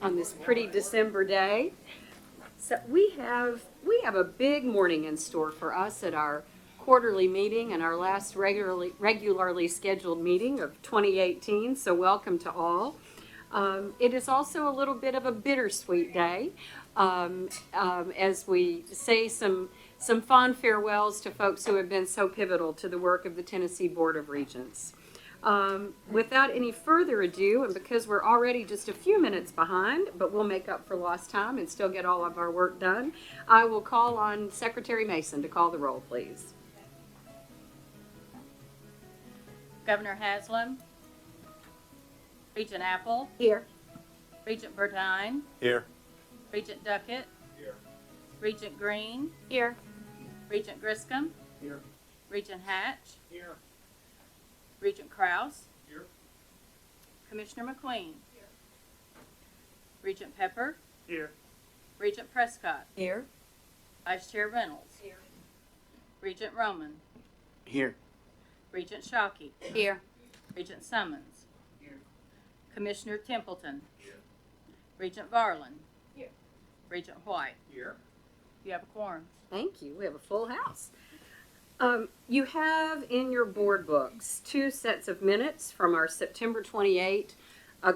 On this pretty December day. So we have a big morning in store for us at our quarterly meeting and our last regularly scheduled meeting of 2018. So welcome to all. It is also a little bit of a bittersweet day as we say some fond farewells to folks who have been so pivotal to the work of the Tennessee Board of Regents. Without any further ado, and because we're already just a few minutes behind, but we'll make up for lost time and still get all of our work done, I will call on Secretary Mason to call the roll, please. Governor Haslam, Regent Apple, Here. Regent Burdine, Here. Regent Duckett, Here. Regent Green, Here. Regent Griscom, Here. Regent Hatch, Here. Regent Krause, Here. Commissioner McQueen, here. Regent Pepper, Here. Regent Prescott, Here. Vice Chair Reynolds, Here. Regent Roman, Here. Regent Shockey, Here. Regent Summons, Here. Commissioner Templeton, Here. Regent Varlin, Here. Regent White. Here. You have a quorum. Thank you. We have a full house. You have in your board books 2 sets of minutes from our September 28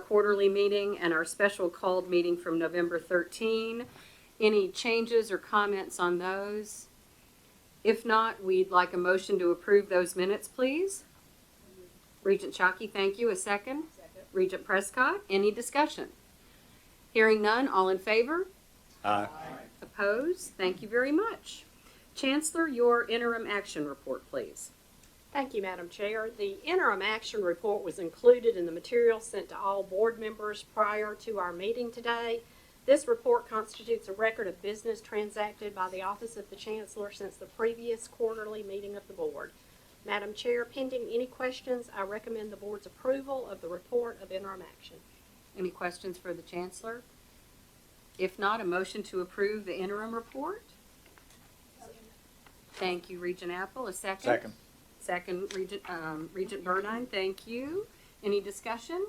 quarterly meeting and our special called meeting from November 13. Any changes or comments on those? If not, we'd like a motion to approve those minutes, please. Regent Shockey, thank you. A second? Second. Regent Prescott, any discussion? Hearing none, all in favor? Aye. Opposed? Thank you very much. Chancellor, your interim action report, please. Thank you, Madam Chair. The interim action report was included in the material sent to all board members prior to our meeting today. This report constitutes a record of business transacted by the Office of the Chancellor since the previous quarterly meeting of the board. Madam Chair, pending any questions, I recommend the board's approval of the report of interim action. Any questions for the Chancellor? If not, a motion to approve the interim report? Thank you, Regent Apple. A second? Second. Second, Regent Burdine, thank you. Any discussion?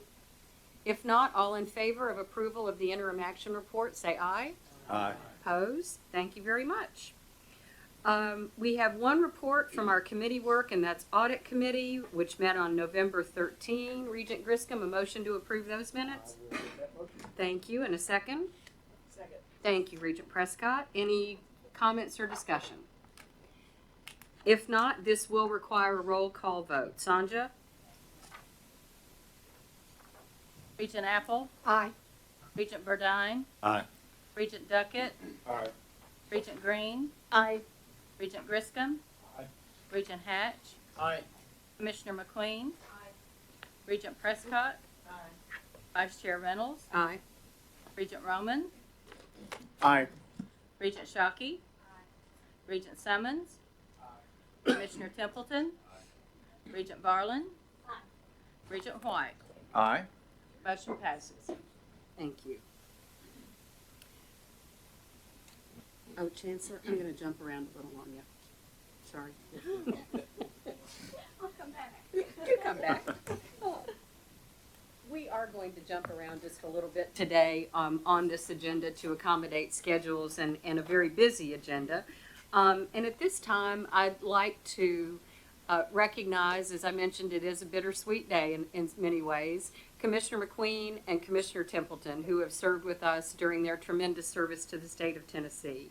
If not, all in favor of approval of the interim action report, say aye. Aye. Opposed? Thank you very much. We have one report from our committee work, and that's Audit Committee, which met on November 13. Regent Griscom, a motion to approve those minutes? Thank you. And a second? Second. Thank you, Regent Prescott. Any comments or discussion? If not, this will require a roll call vote. Sanja? Regent Apple, Aye. Regent Burdine, Aye. Regent Duckett, Aye. Regent Green, Aye. Regent Griscom, Aye. Regent Hatch, Aye. Commissioner McQueen, Regent Prescott, Vice Chair Reynolds, Aye. Regent Roman, Aye. Regent Shockey, Regent Summons, Commissioner Templeton, Regent Varlin, Regent White. Aye. Motion passes. Thank you. Oh, Chancellor, I'm going to jump around a little on you. Sorry. I'll come back. You come back. We are going to jump around just a little bit today on this agenda to accommodate schedules and a very busy agenda. And at this time, I'd like to recognize, as I mentioned, it is a bittersweet day in many ways, Commissioner McQueen and Commissioner Templeton, who have served with us during their tremendous service to the state of Tennessee.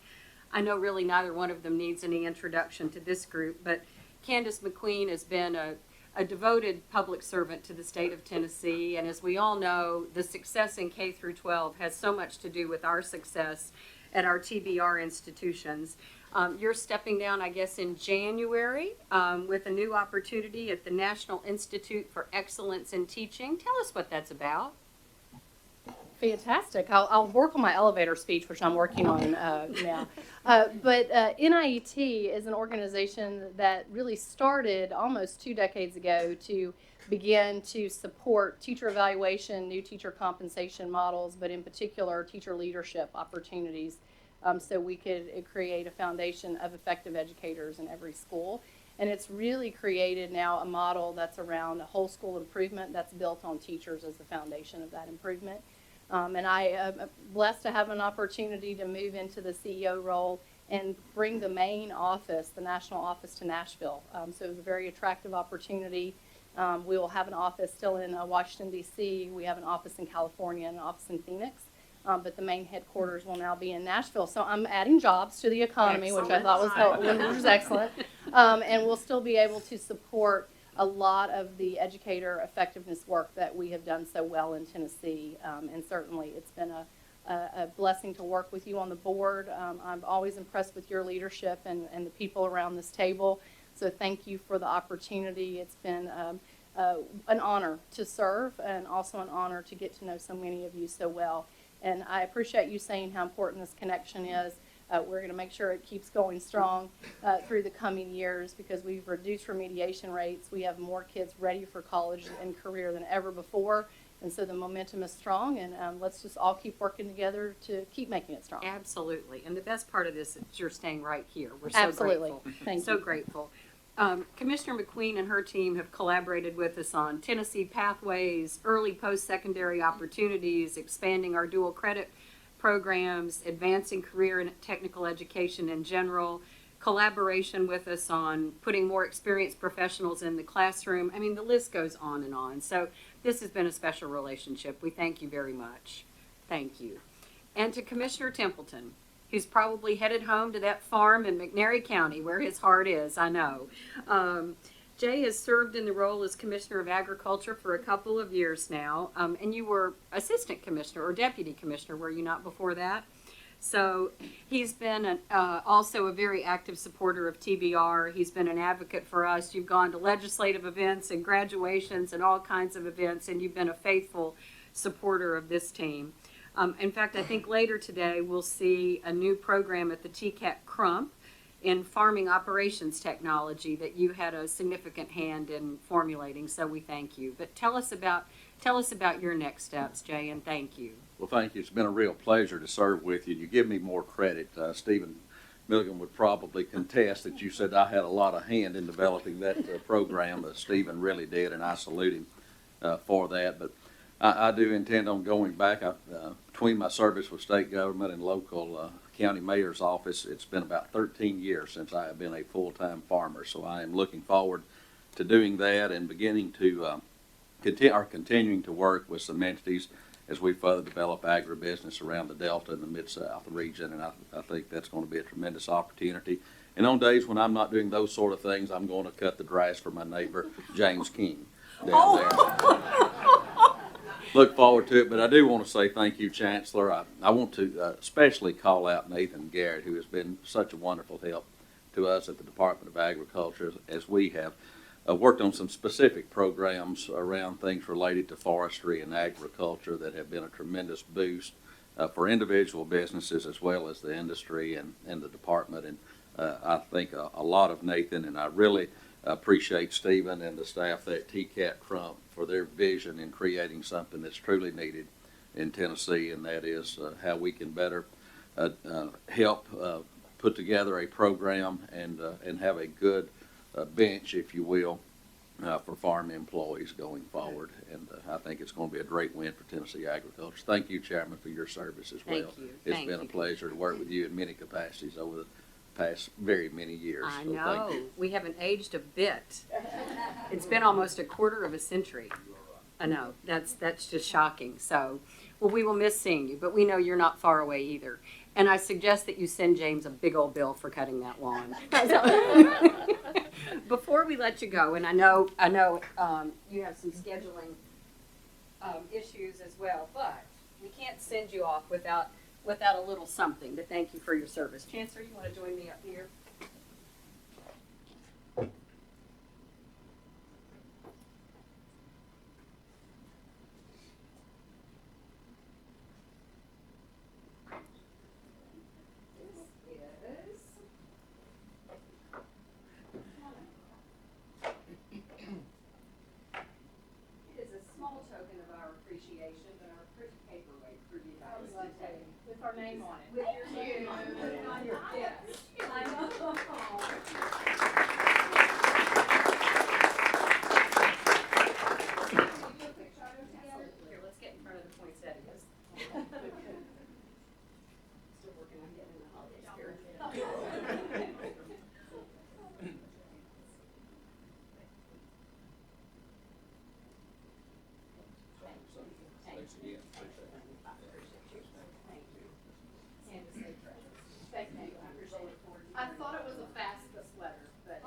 I know really neither one of them needs any introduction to this group, but Candace McQueen has been a devoted public servant to the state of Tennessee, and as we all know, the success in K through 12 has so much to do with our success at our TBR institutions. You're stepping down, I guess, in January with a new opportunity at the National Institute for Excellence in Teaching. Tell us what that's about. Fantastic. I'll work on my elevator speech, which I'm working on now. But NIET is an organization that really started almost 2 decades ago to begin to support teacher evaluation, new teacher compensation models, but in particular teacher leadership opportunities, so we could create a foundation of effective educators in every school. And it's really created now a model that's around a whole school improvement that's built on teachers as the foundation of that improvement. And I am blessed to have an opportunity to move into the CEO role and bring the main office, the national office, to Nashville. So it was a very attractive opportunity. We will have an office still in Washington, D.C. We have an office in California and an office in Phoenix. But the main headquarters will now be in Nashville. So I'm adding jobs to the economy, which I thought was excellent. And we'll still be able to support a lot of the educator effectiveness work that we have done so well in Tennessee. And certainly it's been a blessing to work with you on the board. I'm always impressed with your leadership and the people around this table. So thank you for the opportunity. It's been an honor to serve and also an honor to get to know so many of you so well. And I appreciate you saying how important this connection is. We're going to make sure it keeps going strong through the coming years because we've reduced remediation rates. We have more kids ready for college and career than ever before. And so the momentum is strong, and let's just all keep working together to keep making it strong. Absolutely. And the best part of this is you're staying right here. We're so Absolutely. grateful. Thank so you. grateful. Commissioner McQueen and her team have collaborated with us on Tennessee pathways, early post-secondary opportunities, expanding our dual credit programs, advancing career and technical education in general, collaboration with us on putting more experienced professionals in the classroom. I mean, the list goes on and on. So this has been a special relationship. We thank you very much. Thank you. And to Commissioner Templeton, who's probably headed home to that farm in McNairy County where his heart is, I know. Jay has served in the role as Commissioner of Agriculture for a couple of years now, and you were Assistant Commissioner or Deputy Commissioner, were you not before that? So he's been also a very active supporter of TBR. He's been an advocate for us. You've gone to legislative events and graduations and all kinds of events, and you've been a faithful supporter of this team. In fact, I think later today we'll see a new program at the TCAT Crump in farming operations technology that you had a significant hand in formulating, so we thank you. But tell us about Tell us about your next steps, Jay, and thank you. Well, thank you. It's been a real pleasure to serve with you. You give me more credit. Stephen Milligan would probably contest that you said I had a lot of hand in developing that program. Stephen really did, and I salute him for that. But I do intend on going back. Between my service with state government and local county mayor's office, it's been about 13 years since I have been a full-time farmer. So I am looking forward to doing that and beginning to continuing to work with some entities as we further develop agribusiness around the Delta and the Mid-South region, and I think that's going to be a tremendous opportunity. And on days when I'm not doing those sort of things, I'm going to cut the grass for my neighbor, James King, down there. Look forward to it, but I do want to say thank you, Chancellor. I want to especially call out Nathan Garrett, who has been such a wonderful help to us at the Department of Agriculture as we have worked on some specific programs around things related to forestry and agriculture that have been a tremendous boost for individual businesses as well as the industry and the department. And I think a lot of Nathan, and I really appreciate Stephen and the staff there at TCAT Crump for their vision in creating something that's truly needed in Tennessee, and that is how we can better help put together a program and have a good bench, if you will, for farm employees going forward. And I think it's going to be a great win for Tennessee agriculture. Thank you, Chairman, for your service as well. Thank you. It's been a pleasure to work with you in many capacities over the past very many years. I So know. thank you. We haven't aged a bit. It's been almost a quarter of a century. I know. That's just shocking. So, well, we will miss seeing you, but we know you're not far away either. And I suggest that you send James a big old bill for cutting that lawn. Before we let you go, and I know you have some scheduling issues as well, but we can't send you off without a little something to thank you for your service. Chancellor, you want to join me up here? With our name on it. With your name on your desk. I know. Here, let's get in front of the poinsettias. Still working on getting the holiday spirit. I thought it was a FAFSA sweater, but.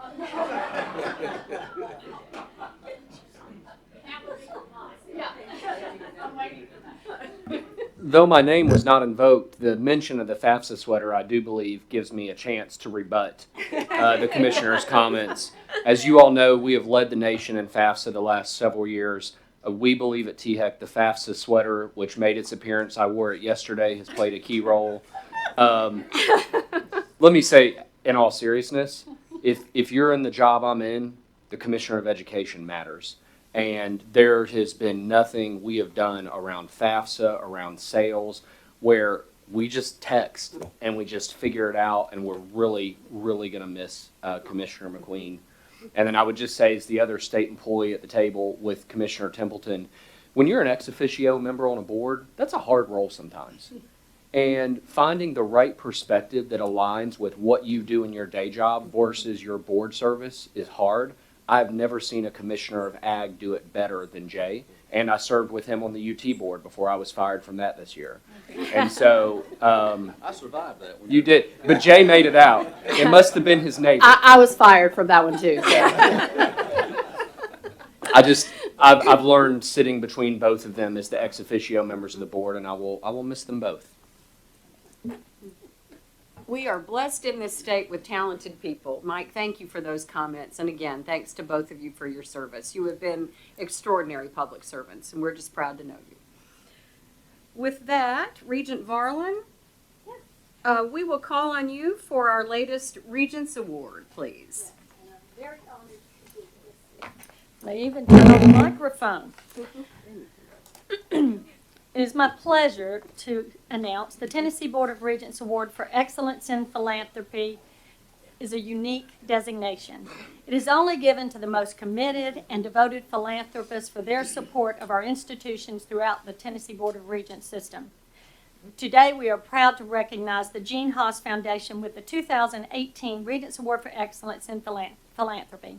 Yeah, I'm waiting for that. Though my name was not invoked, the mention of the FAFSA sweater, I do believe, gives me a chance to rebut the commissioner's comments. As you all know, we have led the nation in FAFSA the last several years. We believe at THEC the FAFSA sweater, which made its appearance, I wore it yesterday, has played a key role. Let me say, in all seriousness, if you're in the job I'm in, the Commissioner of Education matters. And there has been nothing we have done around FAFSA, around sales, where we just text and we just figure it out, and we're really, really going to miss Commissioner McQueen. And then I would just say, as the other state employee at the table with Commissioner Templeton, when you're an ex officio member on a board, that's a hard role sometimes. And finding the right perspective that aligns with what you do in your day job versus your board service is hard. I've never seen a commissioner of ag do it better than Jay. And I served with him on the UT board before I was fired from that this year. And so I survived that one. you did, but Jay made it out. It must have been his neighbor. I was fired from that one too. So. I've learned sitting between both of them as the ex officio members of the board, and I will miss them both. We are blessed in this state with talented people. Mike, thank you for those comments. And again, thanks to both of you for your service. You have been extraordinary public servants, and we're just proud to know you. With that, Regent Varlin, we will call on you for our latest Regents Award, please. They even turn on the microphone. It is my pleasure to announce the Tennessee Board of Regents Award for Excellence in Philanthropy is a unique designation. It is only given to the most committed and devoted philanthropists for their support of our institutions throughout the Tennessee Board of Regents system. Today, we are proud to recognize the Gene Haas Foundation with the 2018 Regents Award for Excellence in Philanthropy.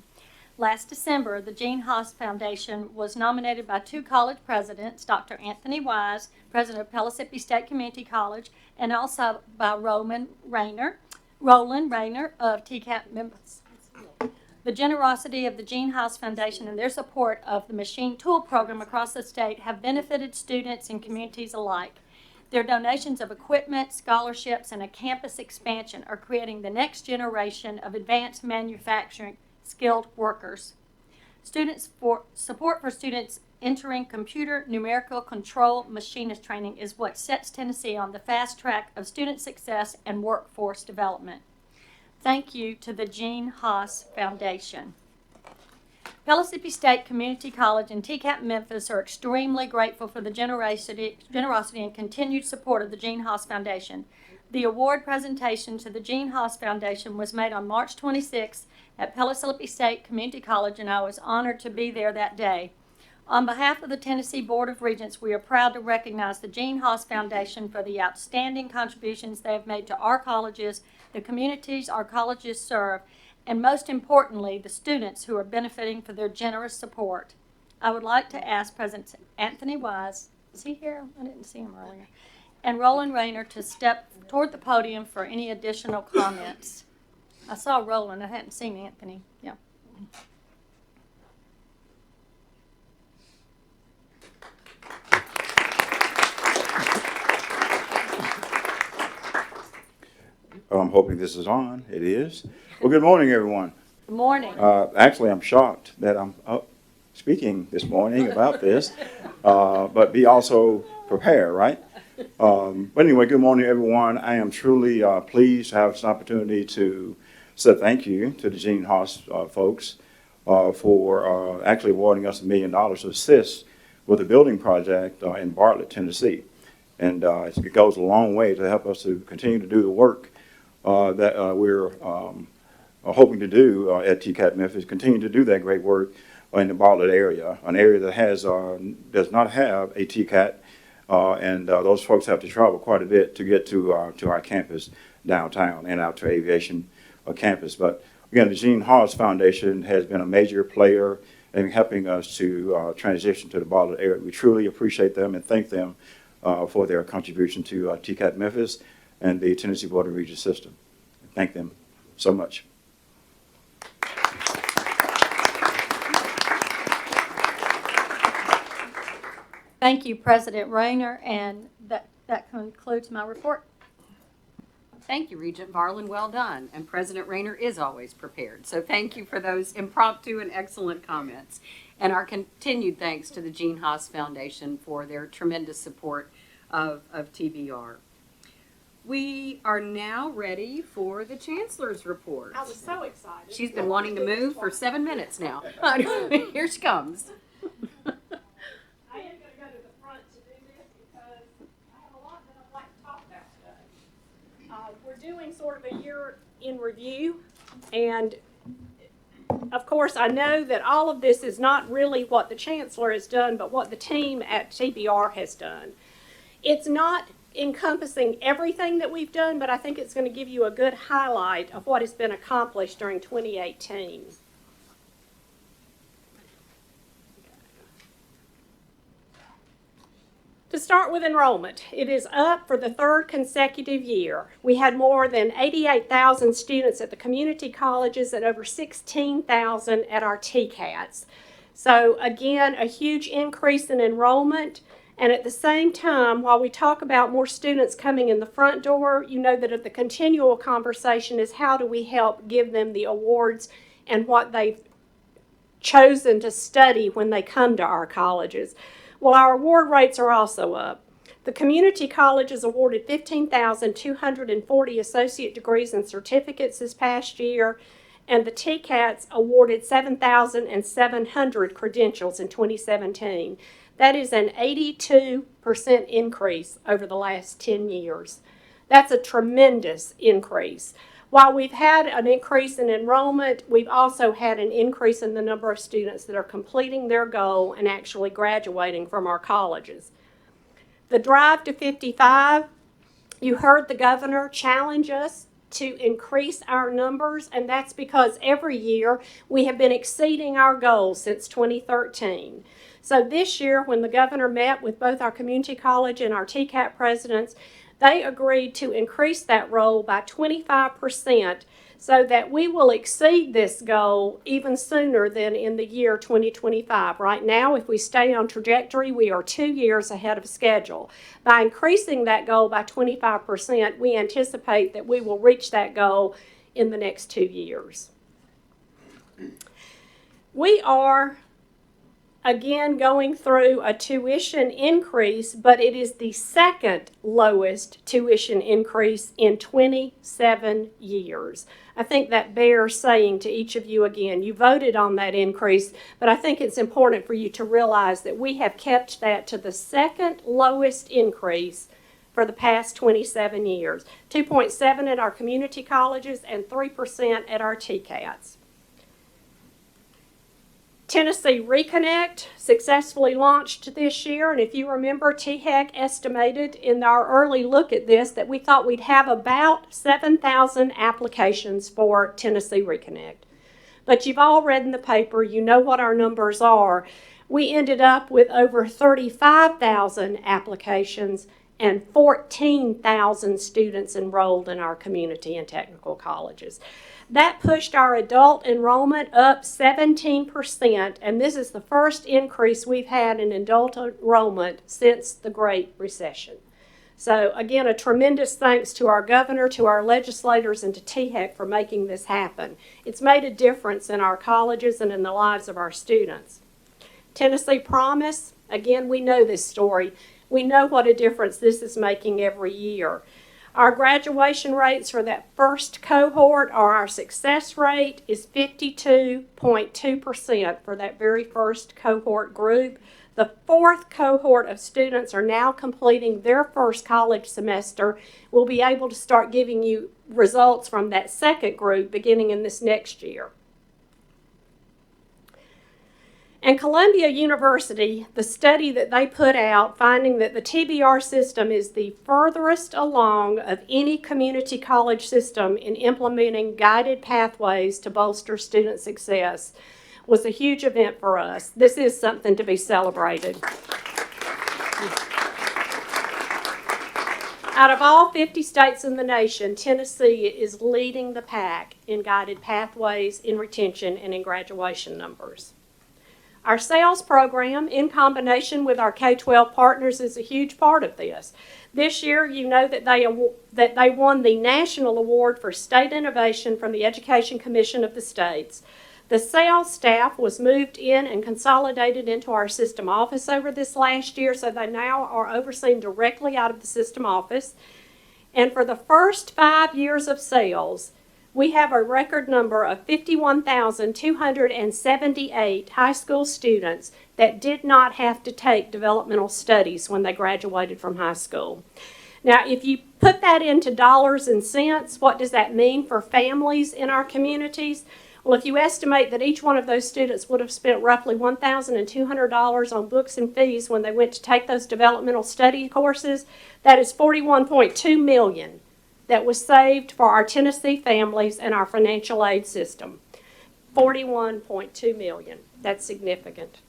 Last December, the Gene Haas Foundation was nominated by two college presidents, Dr. Anthony Wise, president of Pellissippi State Community College, and also by Roland Rayner of TCAP Memphis. The generosity of the Gene Haas Foundation and their support of the machine tool program across the state have benefited students and communities alike. Their donations of equipment, scholarships, and a campus expansion are creating the next generation of advanced manufacturing skilled workers. Support for students entering computer numerical control machinist training is what sets Tennessee on the fast track of student success and workforce development. Thank you to the Gene Haas Foundation. Pellissippi State Community College and TCAP Memphis are extremely grateful for the generosity and continued support of the Gene Haas Foundation. The award presentation to the Gene Haas Foundation was made on March 26th at Pellissippi State Community College, and I was honored to be there that day. On behalf of the Tennessee Board of Regents, we are proud to recognize the Gene Haas Foundation for the outstanding contributions they have made to our colleges, the communities our colleges serve, and most importantly, the students who are benefiting from their generous support. I would like to ask President Anthony Wise, is he here? I didn't see him earlier, and Roland Rayner to step toward the podium for any additional comments. I saw Roland, I hadn't seen Anthony. Yeah. I'm hoping this is on. It is. Well, good morning, everyone. Good morning. Actually, I'm shocked that I'm up speaking this morning about this, but be also prepared, right? But anyway, good morning, everyone. I am truly pleased to have this opportunity to say thank you to the Gene Haas folks for actually awarding us $1 million to assist with a building project in Bartlett, Tennessee. And it goes a long way to help us to continue to do the work that we're hoping to do at TCAP Memphis, continue to do that great work in the Bartlett area, an area that does not have a TCAT, and those folks have to travel quite a bit to get to our campus downtown and out to aviation campus. But again, the Gene Haas Foundation has been a major player in helping us to transition to the Bartlett area. We truly appreciate them and thank them for their contribution to TCAP Memphis and the Tennessee Board of Regents system. Thank them so much. Thank you, President Rayner, and that concludes my report. Thank you, Regent Varlin. Well done. And President Rayner is always prepared. So thank you for those impromptu and excellent comments. And our continued thanks to the Gene Haas Foundation for their tremendous support of TBR. We are now ready for the Chancellor's report. I was so excited. She's been wanting to move for 7 minutes now. Here she comes. I am going to go to the front to do this because I have a lot that I'd like to talk about today. We're doing sort of a year in review, and of course I know that all of this is not really what the Chancellor has done, but what the team at TBR has done. It's not encompassing everything that we've done, but I think it's going to give you a good highlight of what has been accomplished during 2018. To start with enrollment, it is up for the third consecutive year. We had more than 88,000 students at the community colleges and over 16,000 at our TCATs. So again, a huge increase in enrollment. And at the same time, while we talk about more students coming in the front door, you know that the continual conversation is how do we help give them the awards and what they've chosen to study when they come to our colleges. Well, our award rates are also up. The community colleges awarded 15,240 associate degrees and certificates this past year, and the TCATs awarded 7,700 credentials in 2017. That is an 82% increase over the last 10 years. That's a tremendous increase. While we've had an increase in enrollment, we've also had an increase in the number of students that are completing their goal and actually graduating from our colleges. The drive to 55, you heard the governor challenge us to increase our numbers, and that's because every year we have been exceeding our goals since 2013. So this year, when the governor met with both our community college and our TCAP presidents, they agreed to increase that roll by 25% so that we will exceed this goal even sooner than in the year 2025. Right now, if we stay on trajectory, we are 2 years ahead of schedule. By increasing that goal by 25%, we anticipate that we will reach that goal in the next 2 years. We are again going through a tuition increase, but it is the second lowest tuition increase in 27 years. I think that bears saying to each of you again. You voted on that increase, but I think it's important for you to realize that we have kept that to the second lowest increase for the past 27 years. 2.7 at our community colleges and 3% at our TCATs. Tennessee Reconnect successfully launched this year, and if you remember, THEC estimated in our early look at this that we thought we'd have about 7,000 applications for Tennessee Reconnect. But you've all read in the paper, you know what our numbers are. We ended up with over 35,000 applications and 14,000 students enrolled in our community and technical colleges. That pushed our adult enrollment up 17%, and this is the first increase we've had in adult enrollment since the Great Recession. So again, a tremendous thanks to our governor, to our legislators, and to THEC for making this happen. It's made a difference in our colleges and in the lives of our students. Tennessee Promise, again, we know this story. We know what a difference this is making every year. Our graduation rates for that first cohort, or our success rate, is 52.2% for that very first cohort group. The fourth cohort of students are now completing their first college semester. We'll be able to start giving you results from that second group beginning in this next year. And Columbia University, the study that they put out finding that the TBR system is the furthest along of any community college system in implementing guided pathways to bolster student success, was a huge event for us. This is something to be celebrated. Out of all 50 states in the nation, Tennessee is leading the pack in guided pathways, in retention, and in graduation numbers. Our sales program, in combination with our K-12 partners, is a huge part of this. This year, you know that they won the National Award for State Innovation from the Education Commission of the states. The sales staff was moved in and consolidated into our system office over this last year, so they now are overseen directly out of the system office. And for the first 5 years of sales, we have a record number of 51,278 high school students that did not have to take developmental studies when they graduated from high school. Now, if you put that into dollars and cents, what does that mean for families in our communities? Well, if you estimate that each one of those students would have spent roughly $1,200 on books and fees when they went to take those developmental study courses, that is $41.2 million. That was saved for our Tennessee families and our financial aid system. $41.2 million. That's significant.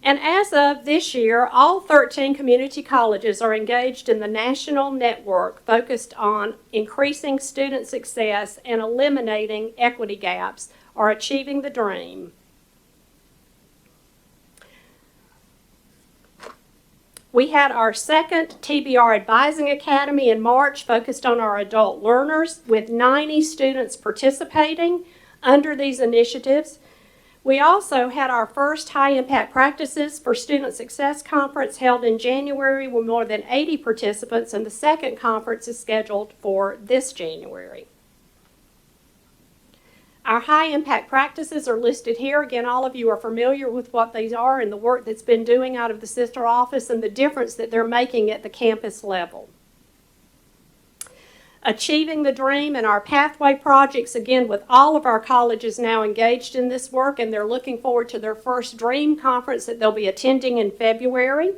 And as of this year, all 13 community colleges are engaged in the national network focused on increasing student success and eliminating equity gaps, or achieving the dream. We had our second TBR Advising Academy in March, focused on our adult learners, with 90 students participating under these initiatives. We also had our first High Impact Practices for Student Success Conference held in January with more than 80 participants, and the second conference is scheduled for this January. Our high impact practices are listed here. Again, all of you are familiar with what these are and the work that's been doing out of the sister office and the difference that they're making at the campus level. Achieving the Dream and our pathway projects, again, with all of our colleges now engaged in this work, and they're looking forward to their first Dream conference that they'll be attending in February.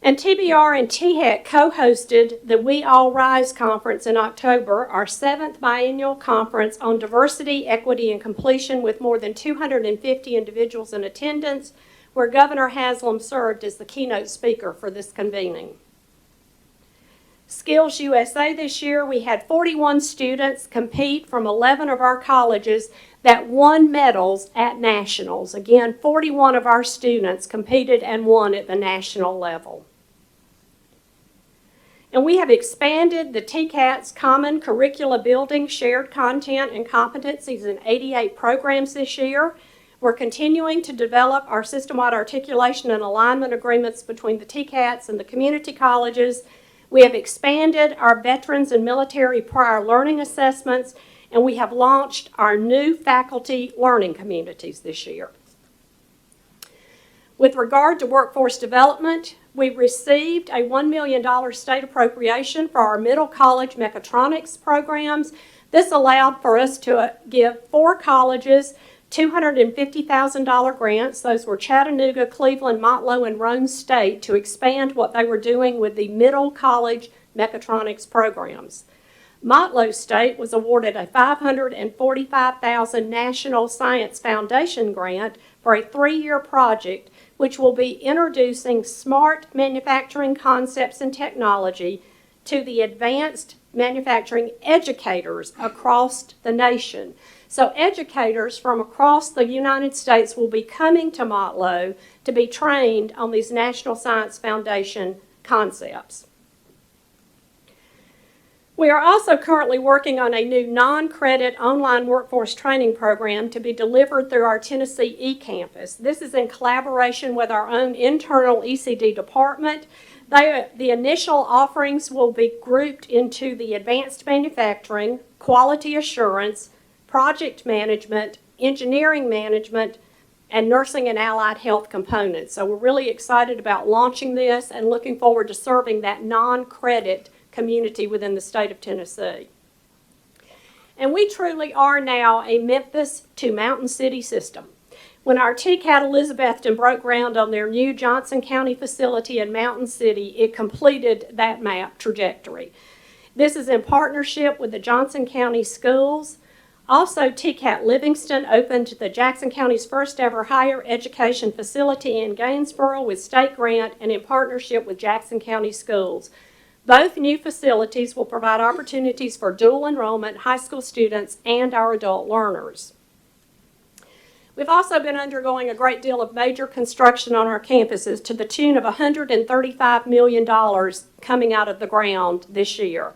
And TBR and THEC co-hosted the We All Rise conference in October, our 7th biennial conference on diversity, equity, and completion, with more than 250 individuals in attendance, where Governor Haslam served as the keynote speaker for this convening. Skills USA this year, we had 41 students compete from 11 of our colleges that won medals at nationals. Again, 41 of our students competed and won at the national level. And we have expanded the TCAT's Common Curricula Building, Shared Content, and Competencies in 88 programs this year. We're continuing to develop our system-wide articulation and alignment agreements between the TCATs and the community colleges. We have expanded our veterans and military prior learning assessments, and we have launched our new faculty learning communities this year. With regard to workforce development, we received a $1 million state appropriation for our middle college mechatronics programs. This allowed for us to give 4 colleges $250,000 grants. Those were Chattanooga, Cleveland, Motlow, and Rome State, to expand what they were doing with the middle college mechatronics programs. Motlow State was awarded a $545,000 National Science Foundation grant for a 3-year project which will be introducing smart manufacturing concepts and technology to the advanced manufacturing educators across the nation. So educators from across the United States will be coming to Motlow to be trained on these National Science Foundation concepts. We are also currently working on a new non-credit online workforce training program to be delivered through our Tennessee eCampus. This is in collaboration with our own internal ECD department. The initial offerings will be grouped into the advanced manufacturing, quality assurance, project management, engineering management, and nursing and allied health components. So we're really excited about launching this and looking forward to serving that non-credit community within the state of Tennessee. And we truly are now a Memphis to Mountain City system. When our TCAT Elizabethton broke ground on their new Johnson County facility in Mountain City, it completed that map trajectory. This is in partnership with the Johnson County schools. Also, TCAT Livingston opened the Jackson County's first ever higher education facility in Gainesboro with state grant and in partnership with Jackson County schools. Both new facilities will provide opportunities for dual enrollment high school students and our adult learners. We've also been undergoing a great deal of major construction on our campuses to the tune of $135 million coming out of the ground this year.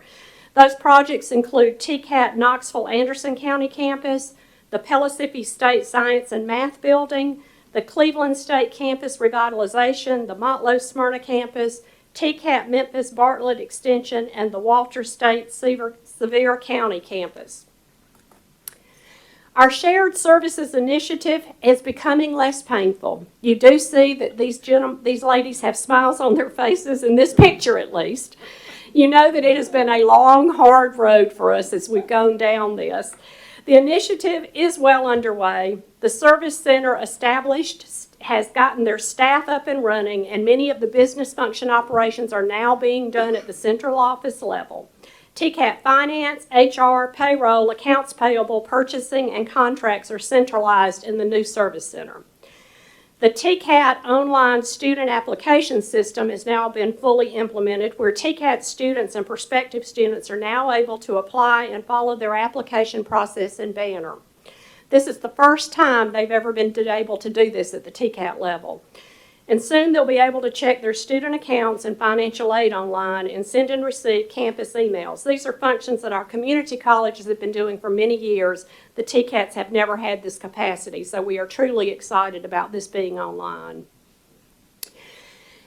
Those projects include TCAT Knoxville-Anderson County campus, the Pellissippi State Science and Math Building, the Cleveland State Campus Revitalization, the Motlow Smyrna campus, TCAT Memphis Bartlett Extension, and the Walter State Sevier County campus. Our shared services initiative is becoming less painful. You do see that these ladies have smiles on their faces, in this picture at least. You know that it has been a long, hard road for us as we've gone down this. The initiative is well underway. The service center established has gotten their staff up and running, and many of the business function operations are now being done at the central office level. TCAT Finance, HR, Payroll, Accounts Payable, Purchasing, and Contracts are centralized in the new service center. The TCAT online student application system has now been fully implemented, where TCAT students and prospective students are now able to apply and follow their application process in Banner. This is the first time they've ever been able to do this at the TCAT level. And soon they'll be able to check their student accounts and financial aid online and send and receive campus emails. These are functions that our community colleges have been doing for many years. The TCATs have never had this capacity, so we are truly excited about this being online.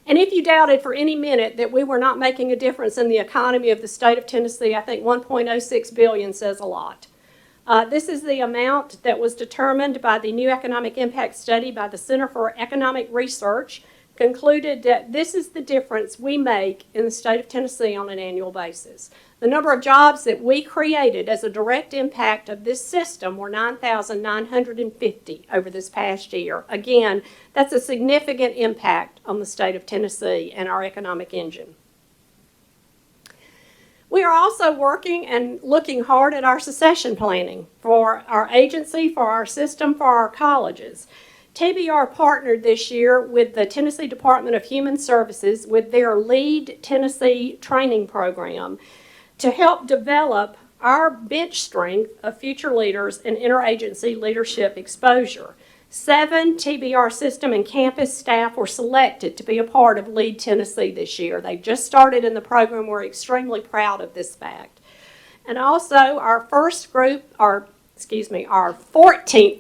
And if you doubted for any minute that we were not making a difference in the economy of the state of Tennessee, I think $1.06 billion says a lot. This is the amount that was determined by the new economic impact study by the Center for Economic Research, concluded that this is the difference we make in the state of Tennessee on an annual basis. The number of jobs that we created as a direct impact of this system were 9,950 over this past year. Again, that's a significant impact on the state of Tennessee and our economic engine. We are also working and looking hard at our succession planning for our agency, for our system, for our colleges. TBR partnered this year with the Tennessee Department of Human Services with their Lead Tennessee training program to help develop our bench strength of future leaders and interagency leadership exposure. 7 TBR system and campus staff were selected to be a part of Lead Tennessee this year. They've just started in the program. We're extremely proud of this fact. And also our 14th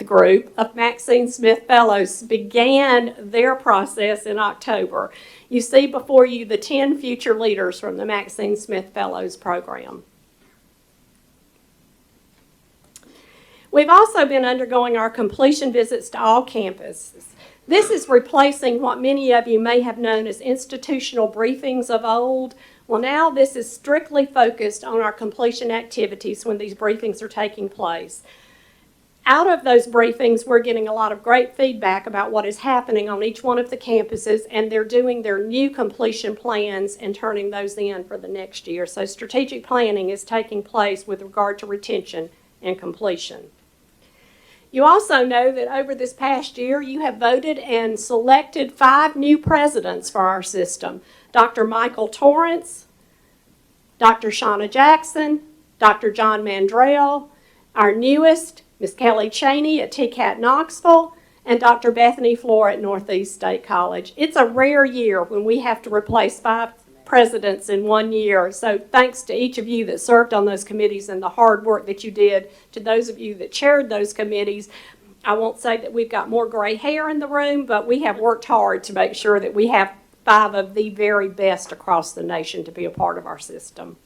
group of Maxine Smith Fellows began their process in October. You see before you the 10 future leaders from the Maxine Smith Fellows program. We've also been undergoing our completion visits to all campuses. This is replacing what many of you may have known as institutional briefings of old. Well, now this is strictly focused on our completion activities when these briefings are taking place. Out of those briefings, we're getting a lot of great feedback about what is happening on each one of the campuses, and they're doing their new completion plans and turning those in for the next year. So strategic planning is taking place with regard to retention and completion. You also know that over this past year, you have voted and selected 5 new presidents for our system. Dr. Michael Torrance, Dr. Shauna Jackson, Dr. John Mandrell, our newest, Ms. Kelly Cheney at TCAT Knoxville, and Dr. Bethany Floor at Northeast State College. It's a rare year when we have to replace 5 presidents in 1 year. So thanks to each of you that served on those committees and the hard work that you did. To those of you that chaired those committees, I won't say that we've got more gray hair in the room, but we have worked hard to make sure that we have 5 of the very best across the nation to be a part of our system.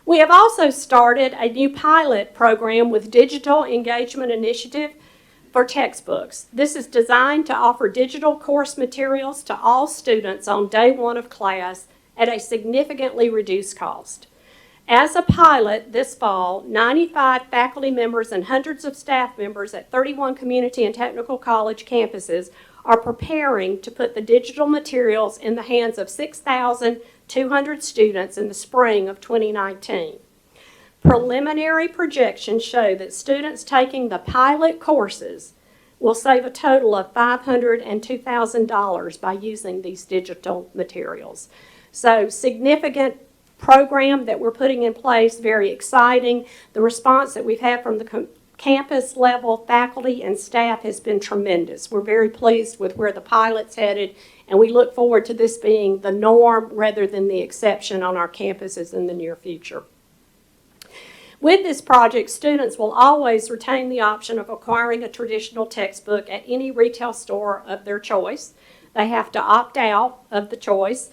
We have also started a new pilot program with Digital Engagement Initiative for textbooks. This is designed to offer digital course materials to all students on day 1 of class at a significantly reduced cost. As a pilot this fall, 95 faculty members and hundreds of staff members at 31 community and technical college campuses are preparing to put the digital materials in the hands of 6,200 students in the spring of 2019. Preliminary projections show that students taking the pilot courses will save a total of $502,000 by using these digital materials. So significant program that we're putting in place, very exciting. The response that we've had from the campus level faculty and staff has been tremendous. We're very pleased with where the pilot's headed, and we look forward to this being the norm rather than the exception on our campuses in the near future. With this project, students will always retain the option of acquiring a traditional textbook at any retail store of their choice. They have to opt out of the choice.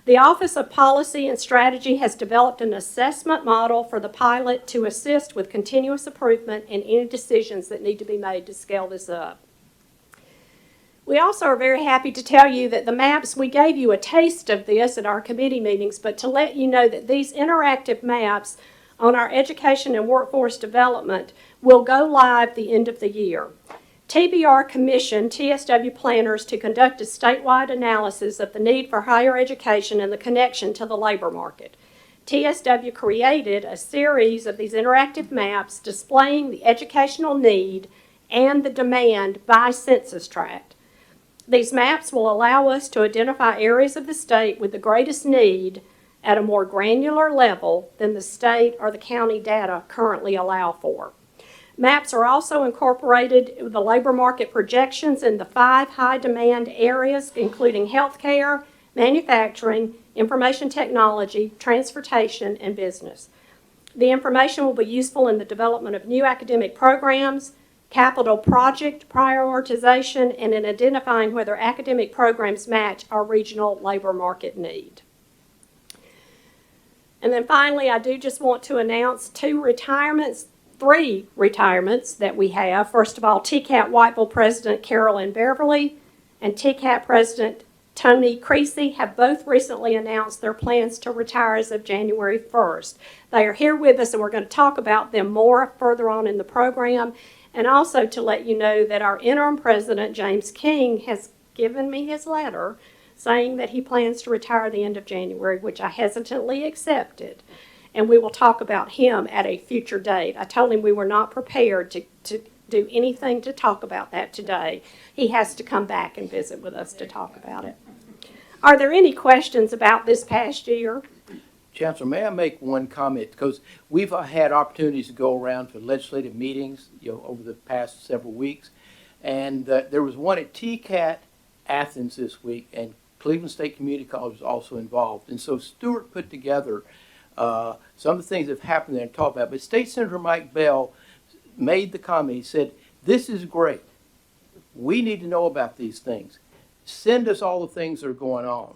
The Office of Policy and Strategy has developed an assessment model for the pilot to assist with continuous improvement and any decisions that need to be made to scale this up. We also are very happy to tell you that the maps, we gave you a taste of this at our committee meetings, but to let you know that these interactive maps on our education and workforce development will go live the end of the year. TBR commissioned TSW planners to conduct a statewide analysis of the need for higher education and the connection to the labor market. TSW created a series of these interactive maps displaying the educational need and the demand by census tract. These maps will allow us to identify areas of the state with the greatest need at a more granular level than the state or the county data currently allow for. Maps are also incorporated with the labor market projections in the 5 high-demand areas, including healthcare, manufacturing, information technology, transportation, and business. The information will be useful in the development of new academic programs, capital project prioritization, and in identifying whether academic programs match our regional labor market need. And then finally, I do just want to announce three retirements that we have. First of all, TCAP Whiteville President Carolyn Beverly and TCAP President Tony Creasy have both recently announced their plans to retire as of January 1st. They are here with us, and we're going to talk about them more further on in the program. And also to let you know that our interim president, James King, has given me his letter saying that he plans to retire at the end of January, which I hesitantly accepted. And we will talk about him at a future date. I told him we were not prepared to do anything to talk about that today. He has to come back and visit with us to talk about it. Are there any questions about this past year? Chancellor, may I make one comment? Because we've had opportunities to go around for legislative meetings, over the past several weeks. And there was one at TCAT Athens this week, and Cleveland State Community College was also involved. And so Stewart put together some of the things that have happened there and talked about. But State Senator Mike Bell made the comment. He said, "This is great. We need to know about these things. Send us all the things that are going on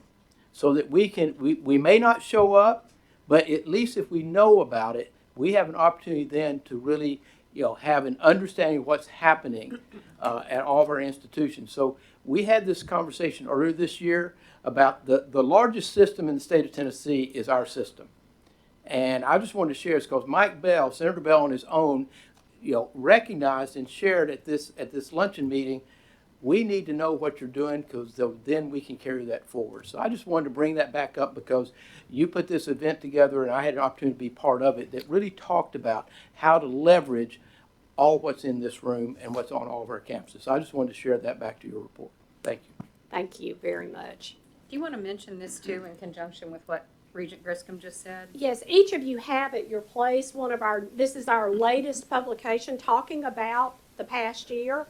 so that we may not show up, but at least if we know about it, we have an opportunity then to really have an understanding of what's happening at all of our institutions." So we had this conversation earlier this year about the largest system in the state of Tennessee is our system. And I just wanted to share this because Mike Bell, Senator Bell on his own, recognized and shared at this luncheon meeting, we need to know what you're doing because then we can carry that forward. So I just wanted to bring that back up because you put this event together and I had an opportunity to be part of it that really talked about how to leverage all what's in this room and what's on all of our campuses. So I just wanted to share that back to your report. Thank you. Thank you very much. Do you want to mention this too in conjunction with what Regent Griscom just said? Yes, each of you have at your place this is our latest publication talking about the past year.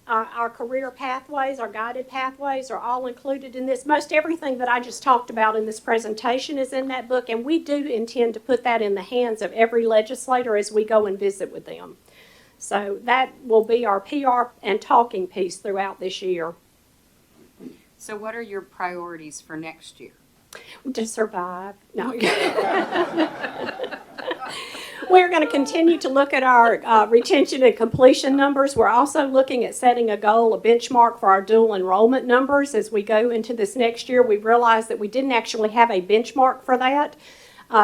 Our career pathways, our guided pathways are all included in this. Most everything that I just talked about in this presentation is in that book, and we do intend to put that in the hands of every legislator as we go and visit with them. So that will be our PR and talking piece throughout this year. So what are your priorities for next year? To survive. No. We're going to continue to look at our retention and completion numbers. We're also looking at setting a goal, a benchmark for our dual enrollment numbers as we go into this next year. We realized that we didn't actually have a benchmark for that.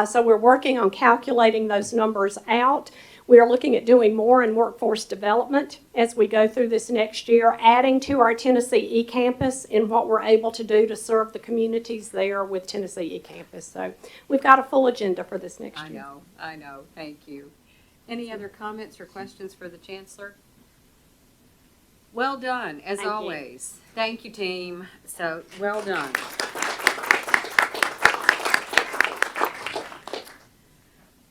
So we're working on calculating those numbers out. We are looking at doing more in workforce development as we go through this next year, adding to our Tennessee eCampus in what we're able to do to serve the communities there with Tennessee eCampus. So we've got a full agenda for this next year. I know. Thank you. Any other comments or questions for the Chancellor? Well done, as Thank you. always. Thank you, team. So, well done.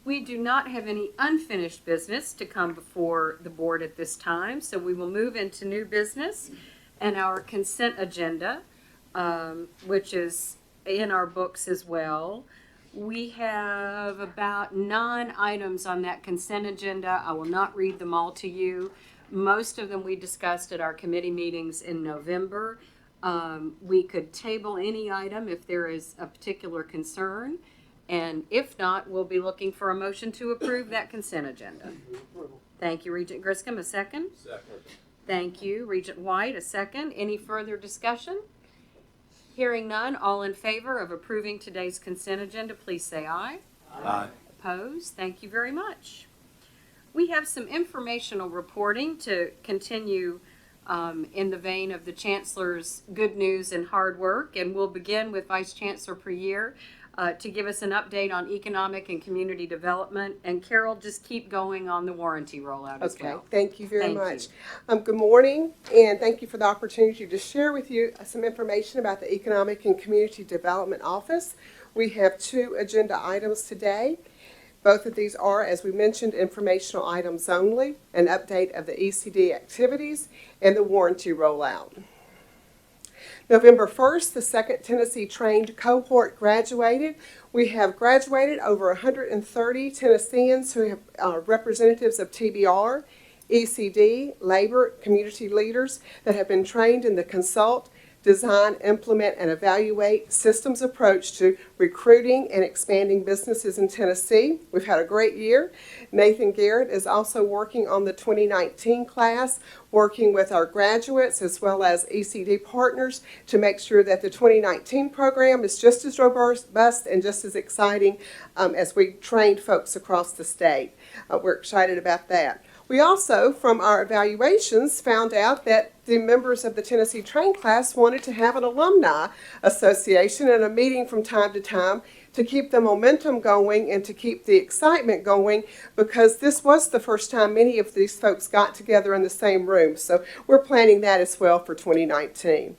We do not have any unfinished business to come before the board at this time, so we will move into new business and our consent agenda, which is in our books as well. We have about 9 items on that consent agenda. I will not read them all to you. Most of them we discussed at our committee meetings in November. We could table any item if there is a particular concern. And if not, we'll be looking for a motion to approve that consent agenda. Thank you, Regent Griscom. A second? Second. Thank you, Regent White. A second. Any further discussion? Hearing none, all in favor of approving today's consent agenda, please say aye. Aye. Opposed? Thank you very much. We have some informational reporting to continue in the vein of the Chancellor's good news and hard work, and we'll begin with Vice Chancellor Priere to give us an update on economic and community development. And Carol, just keep going on the warranty rollout as well. Okay, thank you very Thank much. you. Good morning, and thank you for the opportunity to share with you some information about the Economic and Community Development Office. We have 2 agenda items today. Both of these are, as we mentioned, informational items only, an update of the ECD activities and the warranty rollout. November 1st, the 2nd Tennessee trained cohort graduated. We have graduated over 130 Tennesseans who are representatives of TBR, ECD, labor, community leaders that have been trained in the consult, design, implement, and evaluate systems approach to recruiting and expanding businesses in Tennessee. We've had a great year. Nathan Garrett is also working on the 2019 class, working with our graduates as well as ECD partners to make sure that the 2019 program is just as robust and just as exciting as we trained folks across the state. We're excited about that. We also, from our evaluations, found out that the members of the Tennessee Train class wanted to have an alumni association and a meeting from time to time to keep the momentum going and to keep the excitement going, because this was the first time many of these folks got together in the same room. So we're planning that as well for 2019.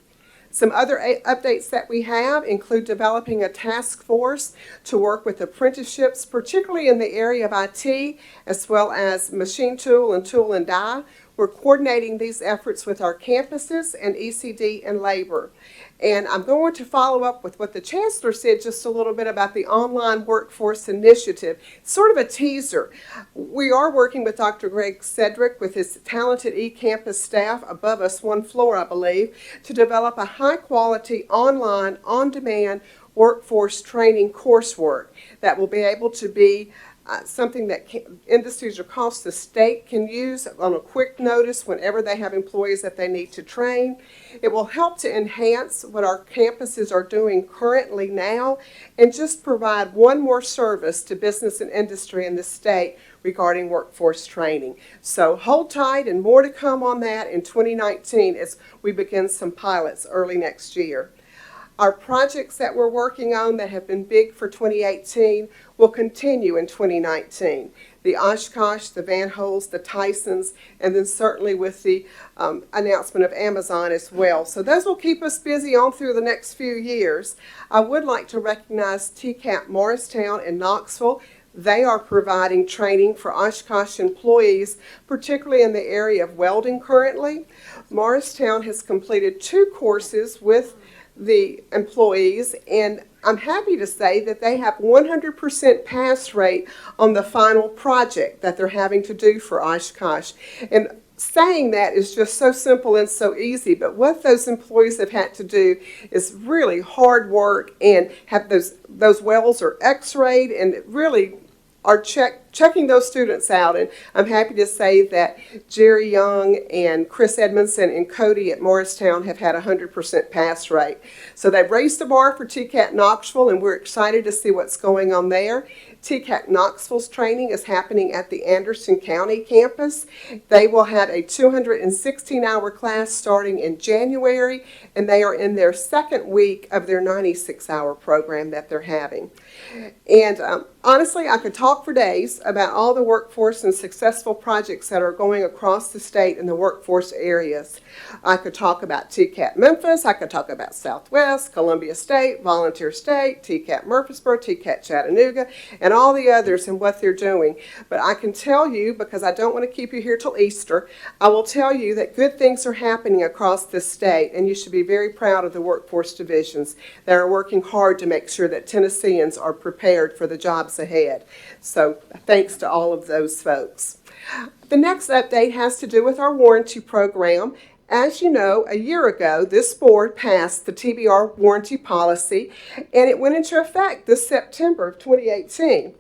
Some other updates that we have include developing a task force to work with apprenticeships, particularly in the area of IT, as well as machine tool and tool and die. We're coordinating these efforts with our campuses and ECD and labor. And I'm going to follow up with what the Chancellor said just a little bit about the online workforce initiative. It's sort of a teaser. We are working with Dr. Greg Cedric with his talented eCampus staff above us one floor, I believe, to develop a high-quality online, on-demand workforce training coursework that will be able to be something that industries across the state can use on a quick notice whenever they have employees that they need to train. It will help to enhance what our campuses are doing currently now and just provide one more service to business and industry in the state regarding workforce training. So hold tight, and more to come on that in 2019 as we begin some pilots early next year. Our projects that we're working on that have been big for 2018 will continue in 2019. The Oshkosh, the Van Holes, the Tysons, and then certainly with the announcement of Amazon as well. So those will keep us busy on through the next few years. I would like to recognize TCAP Morristown and Knoxville. They are providing training for Oshkosh employees, particularly in the area of welding currently. Morristown has completed 2 courses with the employees, and I'm happy to say that they have 100% pass rate on the final project that they're having to do for Oshkosh. And saying that is just so simple and so easy, but what those employees have had to do is really hard work, and have those wells are x-rayed and really are checking those students out. And I'm happy to say that Jerry Young and Chris Edmondson and Cody at Morristown have had 100% pass rate. So they've raised the bar for TCAT Knoxville, and we're excited to see what's going on there. TCAT Knoxville's training is happening at the Anderson County campus. They will have a 216-hour class starting in January, and they are in their second week of their 96-hour program that they're having. And honestly, I could talk for days about all the workforce and successful projects that are going across the state in the workforce areas. I could talk about TCAT Memphis, I could talk about Southwest, Columbia State, Volunteer State, TCAT Murfreesboro, TCAT Chattanooga, and all the others and what they're doing. But I can tell you, because I don't want to keep you here till Easter, I will tell you that good things are happening across the state, and you should be very proud of the workforce divisions that are working hard to make sure that Tennesseans are prepared for the jobs ahead. So thanks to all of those folks. The next update has to do with our warranty program. As you know, a year ago, this board passed the TBR warranty policy, and it went into effect this September of 2018.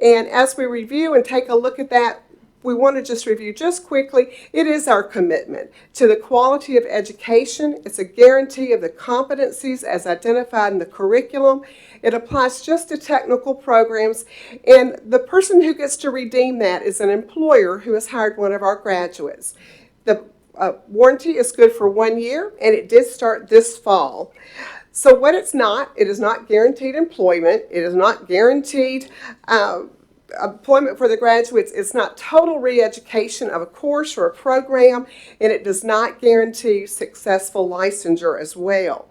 And as we review and take a look at that, we want to just review just quickly, it is our commitment to the quality of education. It's a guarantee of the competencies as identified in the curriculum. It applies just to technical programs, and the person who gets to redeem that is an employer who has hired one of our graduates. The warranty is good for 1 year, and it did start this fall. So what it's not, it is not guaranteed employment. It is not guaranteed employment for the graduates. It's not total re-education of a course or a program, and it does not guarantee successful licensure as well.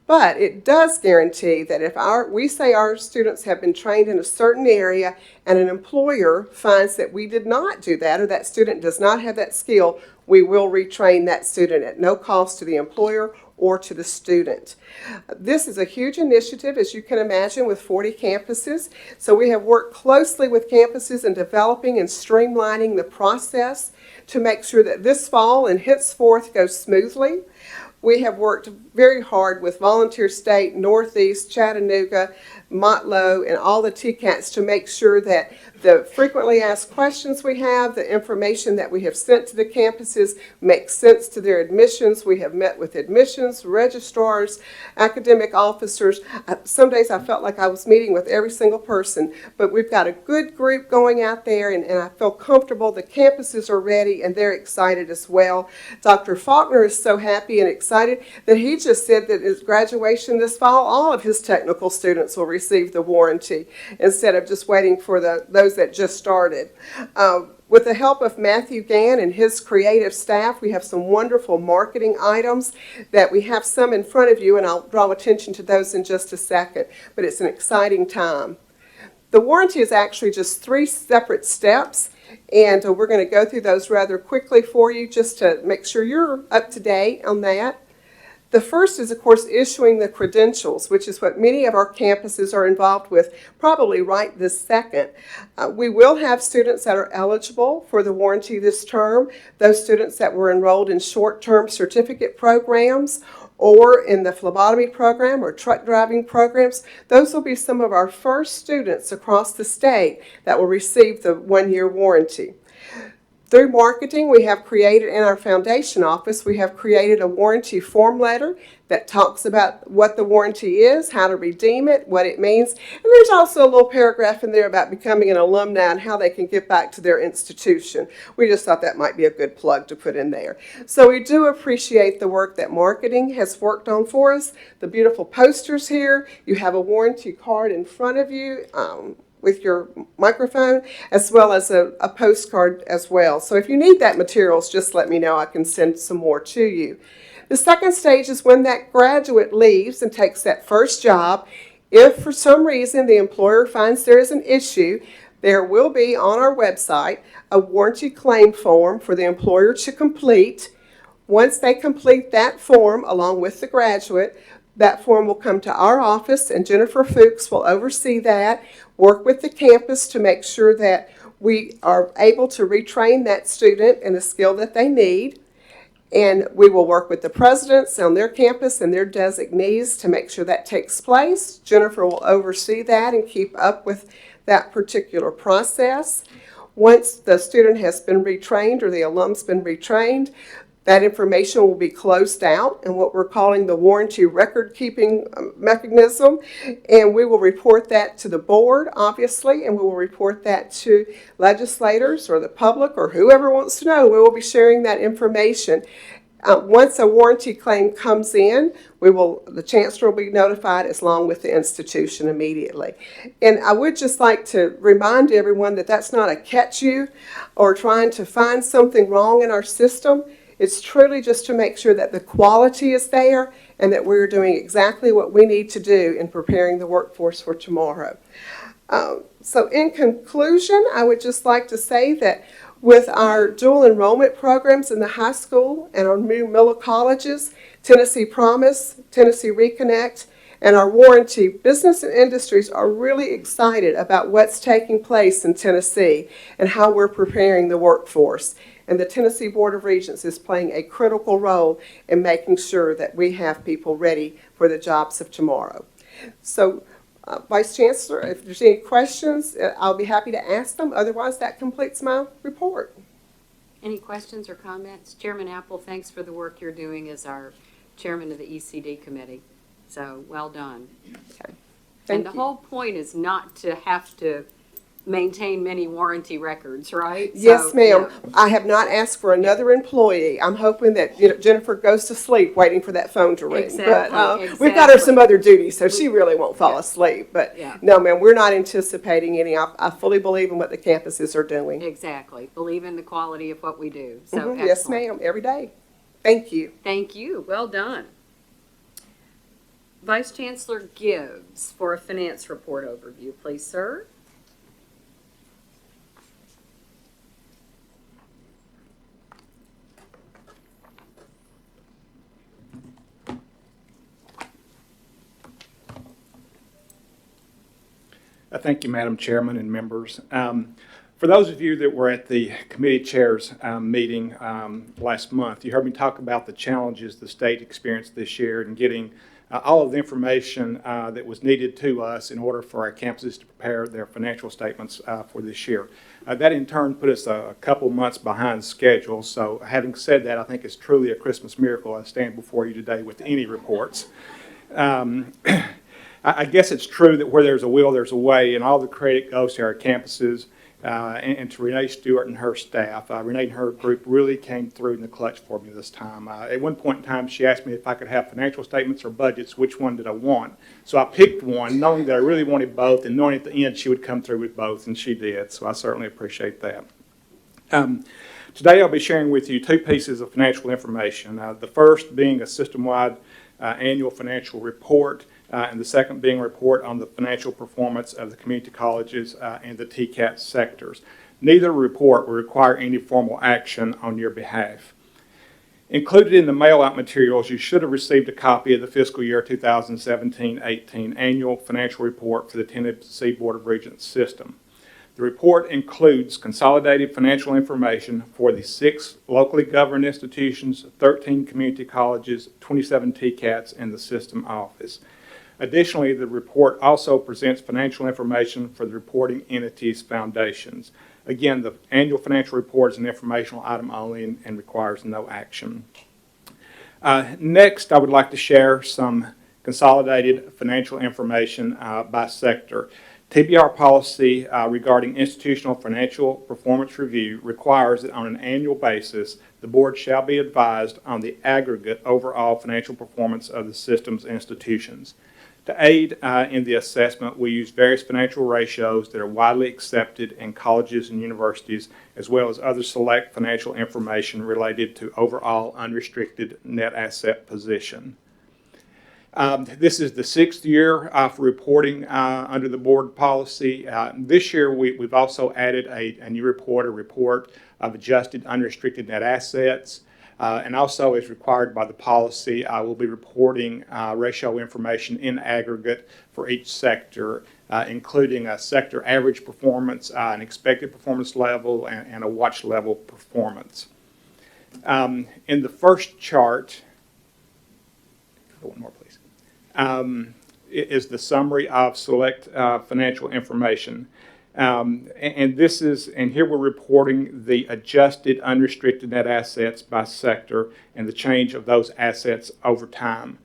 But it does guarantee that if we say our students have been trained in a certain area and an employer finds that we did not do that, or that student does not have that skill, we will retrain that student at no cost to the employer or to the student. This is a huge initiative, as you can imagine, with 40 campuses. So we have worked closely with campuses in developing and streamlining the process to make sure that this fall and henceforth goes smoothly. We have worked very hard with Volunteer State, Northeast, Chattanooga, Motlow, and all the TCATs to make sure that the frequently asked questions we have, the information that we have sent to the campuses makes sense to their admissions. We have met with admissions, registrars, academic officers. Some days I felt like I was meeting with every single person, but we've got a good group going out there, and I feel comfortable. The campuses are ready, and they're excited as well. Dr. Faulkner is so happy and excited that he just said that his graduation this fall, all of his technical students will receive the warranty instead of just waiting for those that just started. With the help of Matthew Gann and his creative staff, we have some wonderful marketing items that we have some in front of you, and I'll draw attention to those in just a second, but it's an exciting time. The warranty is actually just 3 separate steps, and we're going to go through those rather quickly for you just to make sure you're up to date on that. The first is, of course, issuing the credentials, which is what many of our campuses are involved with, probably right this second. We will have students that are eligible for the warranty this term, those students that were enrolled in short-term certificate programs or in the phlebotomy program or truck driving programs. Those will be some of our first students across the state that will receive the 1-year warranty. Through marketing, we have created in our foundation office, we have created a warranty form letter that talks about what the warranty is, how to redeem it, what it means. And there's also a little paragraph in there about becoming an alumni and how they can give back to their institution. We just thought that might be a good plug to put in there. So we do appreciate the work that marketing has worked on for us. The beautiful posters here. You have a warranty card in front of you. With your microphone, as well as a postcard as well. So if you need that materials, just let me know. I can send some more to you. The second stage is when that graduate leaves and takes that first job. If for some reason the employer finds there is an issue, there will be on our website a warranty claim form for the employer to complete. Once they complete that form along with the graduate, that form will come to our office, and Jennifer Fuchs will oversee that, work with the campus to make sure that we are able to retrain that student in the skill that they need. And we will work with the presidents on their campus and their designees to make sure that takes place. Jennifer will oversee that and keep up with that particular process. Once the student has been retrained or the alum's been retrained, that information will be closed out in what we're calling the warranty record-keeping mechanism, and we will report that to the board, obviously, and we will report that to legislators or the public or whoever wants to know. We will be sharing that information. Once a warranty claim comes in, the Chancellor will be notified along with the institution immediately. And I would just like to remind everyone that that's not a catch you or trying to find something wrong in our system. It's truly just to make sure that the quality is there and that we're doing exactly what we need to do in preparing the workforce for tomorrow. So in conclusion, I would just like to say that with our dual enrollment programs in the high school and our new middle colleges, Tennessee Promise, Tennessee Reconnect, and our warranty, business and industries are really excited about what's taking place in Tennessee and how we're preparing the workforce. And the Tennessee Board of Regents is playing a critical role in making sure that we have people ready for the jobs of tomorrow. So, Vice Chancellor, if there's any questions, I'll be happy to ask them. Otherwise, that completes my report. Any questions or comments? Chairman Apple, thanks for the work you're doing as our chairman of the ECD committee. So, well done. Okay. And the whole point is not to have to maintain many warranty records, right? Yes, So, ma'am. yeah. I have not asked for another employee. I'm hoping that Jennifer goes to sleep waiting for that phone to ring. Exactly, But we've got her some other duties, so she really won't fall Yeah. asleep. But Yeah. no, ma'am, we're not anticipating any. I fully believe in what the campuses are doing. Exactly. Believe in the quality of what we do. So, Mhm. Yes, excellent. ma'am, every day. Thank you. Thank you. Well done. Vice Chancellor Gibbs for a finance report overview, please, sir. Thank you, Madam Chairman and members. For those of you that were at the committee chairs meeting last month, you heard me talk about the challenges the state experienced this year in getting all of the information that was needed to us in order for our campuses to prepare their financial statements for this year. That in turn put us a couple months behind schedule. So having said that, I think it's truly a Christmas miracle I stand before you today with any reports. I guess it's true that where there's a will, there's a way, and all the credit goes to our campuses and to Renee Stewart and her staff. Renee and her group really came through in the clutch for me this time. At one point in time, she asked me if I could have financial statements or budgets, which one did I want. So I picked one, knowing that I really wanted both, and knowing at the end she would come through with both, and she did. So I certainly appreciate that. Today I'll be sharing with you two pieces of financial information. The first being a system-wide annual financial report, and the second being a report on the financial performance of the community colleges and the TCAT sectors. Neither report will require any formal action on your behalf. Included in the mail-out materials, you should have received a copy of the fiscal year 2017-18 annual financial report for the Tennessee Board of Regents system. The report includes consolidated financial information for the 6 locally governed institutions, 13 community colleges, 27 TCATs, and the system office. Additionally, the report also presents financial information for the reporting entities' foundations. Again, the annual financial report is an informational item only and requires no action. Next, I would like to share some consolidated financial information by sector. TBR policy regarding institutional financial performance review requires that on an annual basis, the board shall be advised on the aggregate overall financial performance of the system's institutions. To aid in the assessment, we use various financial ratios that are widely accepted in colleges and universities, as well as other select financial information related to overall unrestricted net asset position. This is the 6th year for reporting under the board policy. This year, we've also added a new report, a report of adjusted unrestricted net assets. And also, as required by the policy, I will be reporting ratio information in aggregate for each sector, including a sector average performance, an expected performance level, and a watch level performance. In the first chart, one more please, is the summary of select financial information. And here we're reporting the adjusted unrestricted net assets by sector and the change of those assets over time.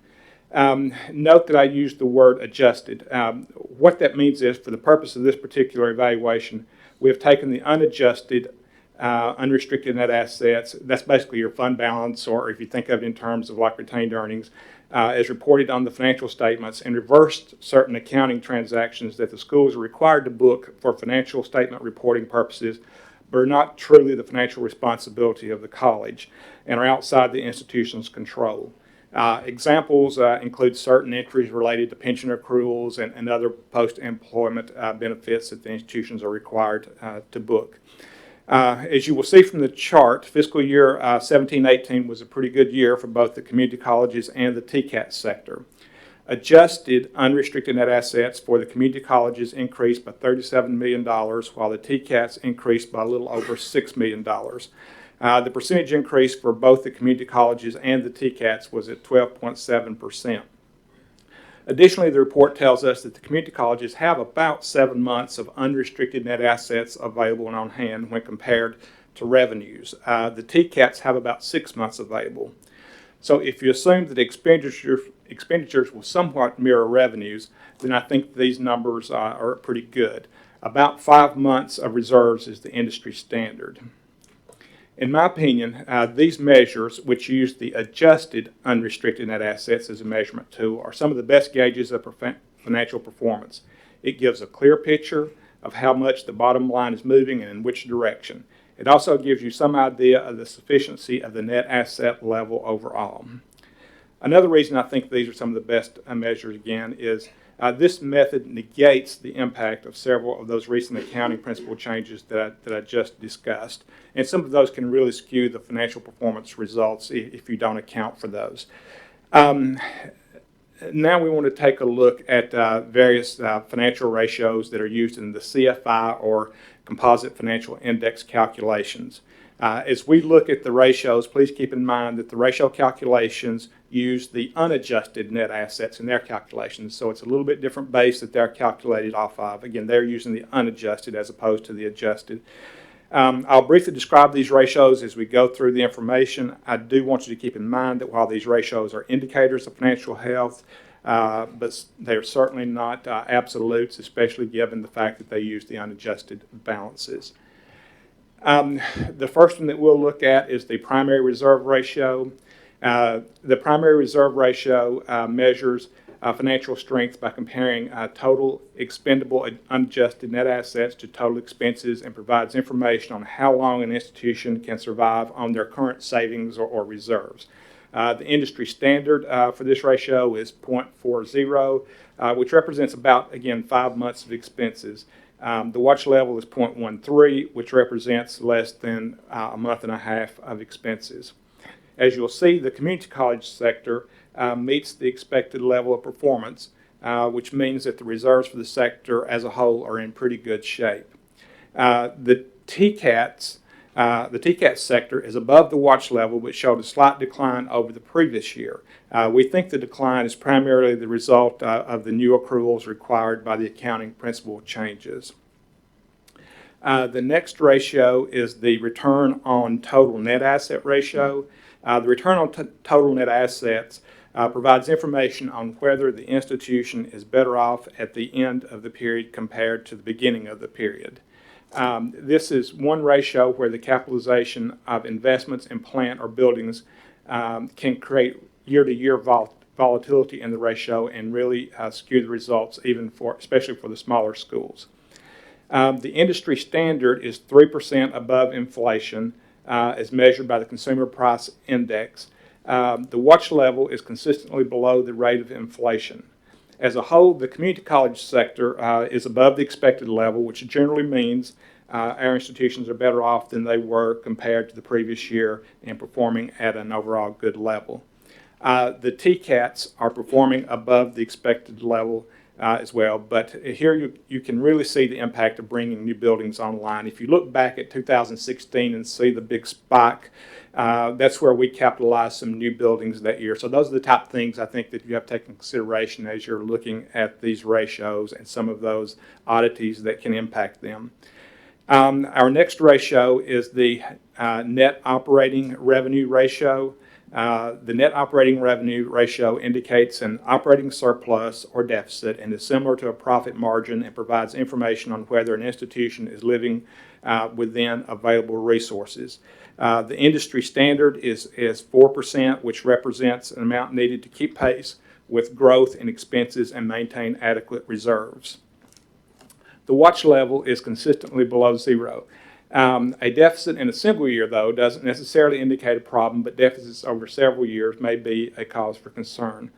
Note that I used the word adjusted. What that means is, for the purpose of this particular evaluation, we have taken the unadjusted unrestricted net assets, that's basically your fund balance, or if you think of it in terms of like retained earnings, as reported on the financial statements, and reversed certain accounting transactions that the schools are required to book for financial statement reporting purposes, but are not truly the financial responsibility of the college and are outside the institution's control. Examples include certain entries related to pension accruals and other post-employment benefits that the institutions are required to book. As you will see from the chart, fiscal year 17-18 was a pretty good year for both the community colleges and the TCAT sector. Adjusted unrestricted net assets for the community colleges increased by $37 million, while the TCATs increased by a little over $6 million. The percentage increase for both the community colleges and the TCATs was at 12.7%. Additionally, the report tells us that the community colleges have about 7 months of unrestricted net assets available and on hand when compared to revenues. The TCATs have about 6 months available. So if you assume that expenditures will somewhat mirror revenues, then I think these numbers are pretty good. About 5 months of reserves is the industry standard. In my opinion, these measures, which use the adjusted unrestricted net assets as a measurement tool, are some of the best gauges of financial performance. It gives a clear picture of how much the bottom line is moving and in which direction. It also gives you some idea of the sufficiency of the net asset level overall. Another reason I think these are some of the best measures, again, is this method negates the impact of several of those recent accounting principle changes that I just discussed. And some of those can really skew the financial performance results if you don't account for those. Now we want to take a look at various financial ratios that are used in the CFI or Composite Financial Index calculations. As we look at the ratios, please keep in mind that the ratio calculations use the unadjusted net assets in their calculations. So it's a little bit different base that they're calculated off of. Again, they're using the unadjusted as opposed to the adjusted. I'll briefly describe these ratios as we go through the information. I do want you to keep in mind that while these ratios are indicators of financial health, but they're certainly not absolutes, especially given the fact that they use the unadjusted balances. The first one that we'll look at is the primary reserve ratio. The primary reserve ratio measures financial strength by comparing total expendable unadjusted net assets to total expenses and provides information on how long an institution can survive on their current savings or reserves. The industry standard for this ratio is 0.40, which represents about, again, 5 months of expenses. The watch level is 0.13, which represents less than a month and a half of expenses. As you'll see, the community college sector meets the expected level of performance, which means that the reserves for the sector as a whole are in pretty good shape. The TCAT sector is above the watch level, but showed a slight decline over the previous year. We think the decline is primarily the result of the new accruals required by the accounting principle changes. The next ratio is the return on total net asset ratio. The return on total net assets provides information on whether the institution is better off at the end of the period compared to the beginning of the period. This is one ratio where the capitalization of investments in plant or buildings can create year-to-year volatility in the ratio and really skew the results, especially for the smaller schools. The industry standard is 3% above inflation as measured by the Consumer Price Index. The watch level is consistently below the rate of inflation. As a whole, the community college sector is above the expected level, which generally means our institutions are better off than they were compared to the previous year and performing at an overall good level. The TCATs are performing above the expected level as well, but here you can really see the impact of bringing new buildings online. If you look back at 2016 and see the big spike, that's where we capitalized some new buildings that year. So those are the type of things I think that you have to take into consideration as you're looking at these ratios and some of those oddities that can impact them. Our next ratio is the net operating revenue ratio. The net operating revenue ratio indicates an operating surplus or deficit and is similar to a profit margin and provides information on whether an institution is living within available resources. The industry standard is 4%, which represents an amount needed to keep pace with growth in expenses and maintain adequate reserves. The watch level is consistently below zero. A deficit in a single year, though, doesn't necessarily indicate a problem, but deficits over several years may be a cause for concern.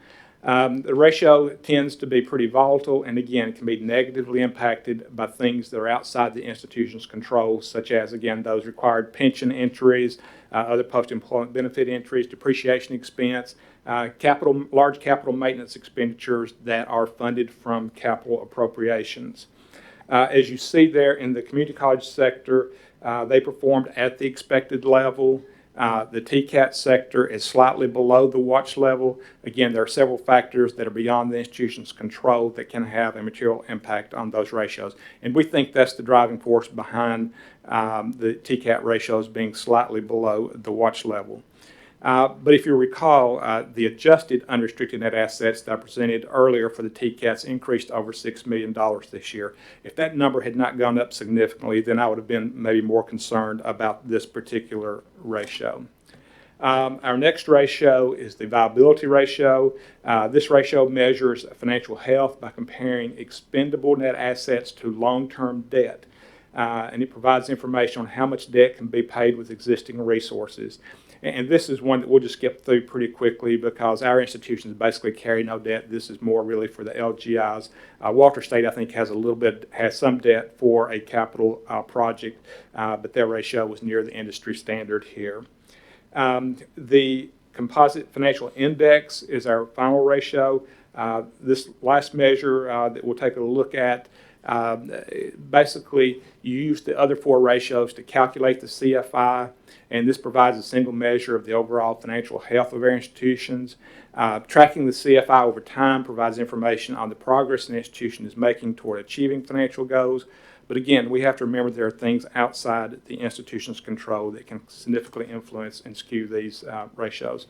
The ratio tends to be pretty volatile and, again, can be negatively impacted by things that are outside the institution's control, such as, again, those required pension entries, other post-employment benefit entries, depreciation expense, large capital maintenance expenditures that are funded from capital appropriations. As you see there in the community college sector, they performed at the expected level. The TCAT sector is slightly below the watch level. Again, there are several factors that are beyond the institution's control that can have a material impact on those ratios. And we think that's the driving force behind the TCAT ratios being slightly below the watch level. But if you recall, the adjusted unrestricted net assets that I presented earlier for the TCATs increased over $6 million this year. If that number had not gone up significantly, then I would have been maybe more concerned about this particular ratio. Our next ratio is the viability ratio. This ratio measures financial health by comparing expendable net assets to long-term debt. And it provides information on how much debt can be paid with existing resources. And this is one that we'll just skip through pretty quickly because our institutions basically carry no debt. This is more really for the LGIs. Walter State, I think, has some debt for a capital project, but their ratio was near the industry standard here. The Composite Financial Index is our final ratio. This last measure that we'll take a look at, basically you use the other four ratios to calculate the CFI, and this provides a single measure of the overall financial health of our institutions. Tracking the CFI over time provides information on the progress an institution is making toward achieving financial goals. But again, we have to remember there are things outside the institution's control that can significantly influence and skew these ratios.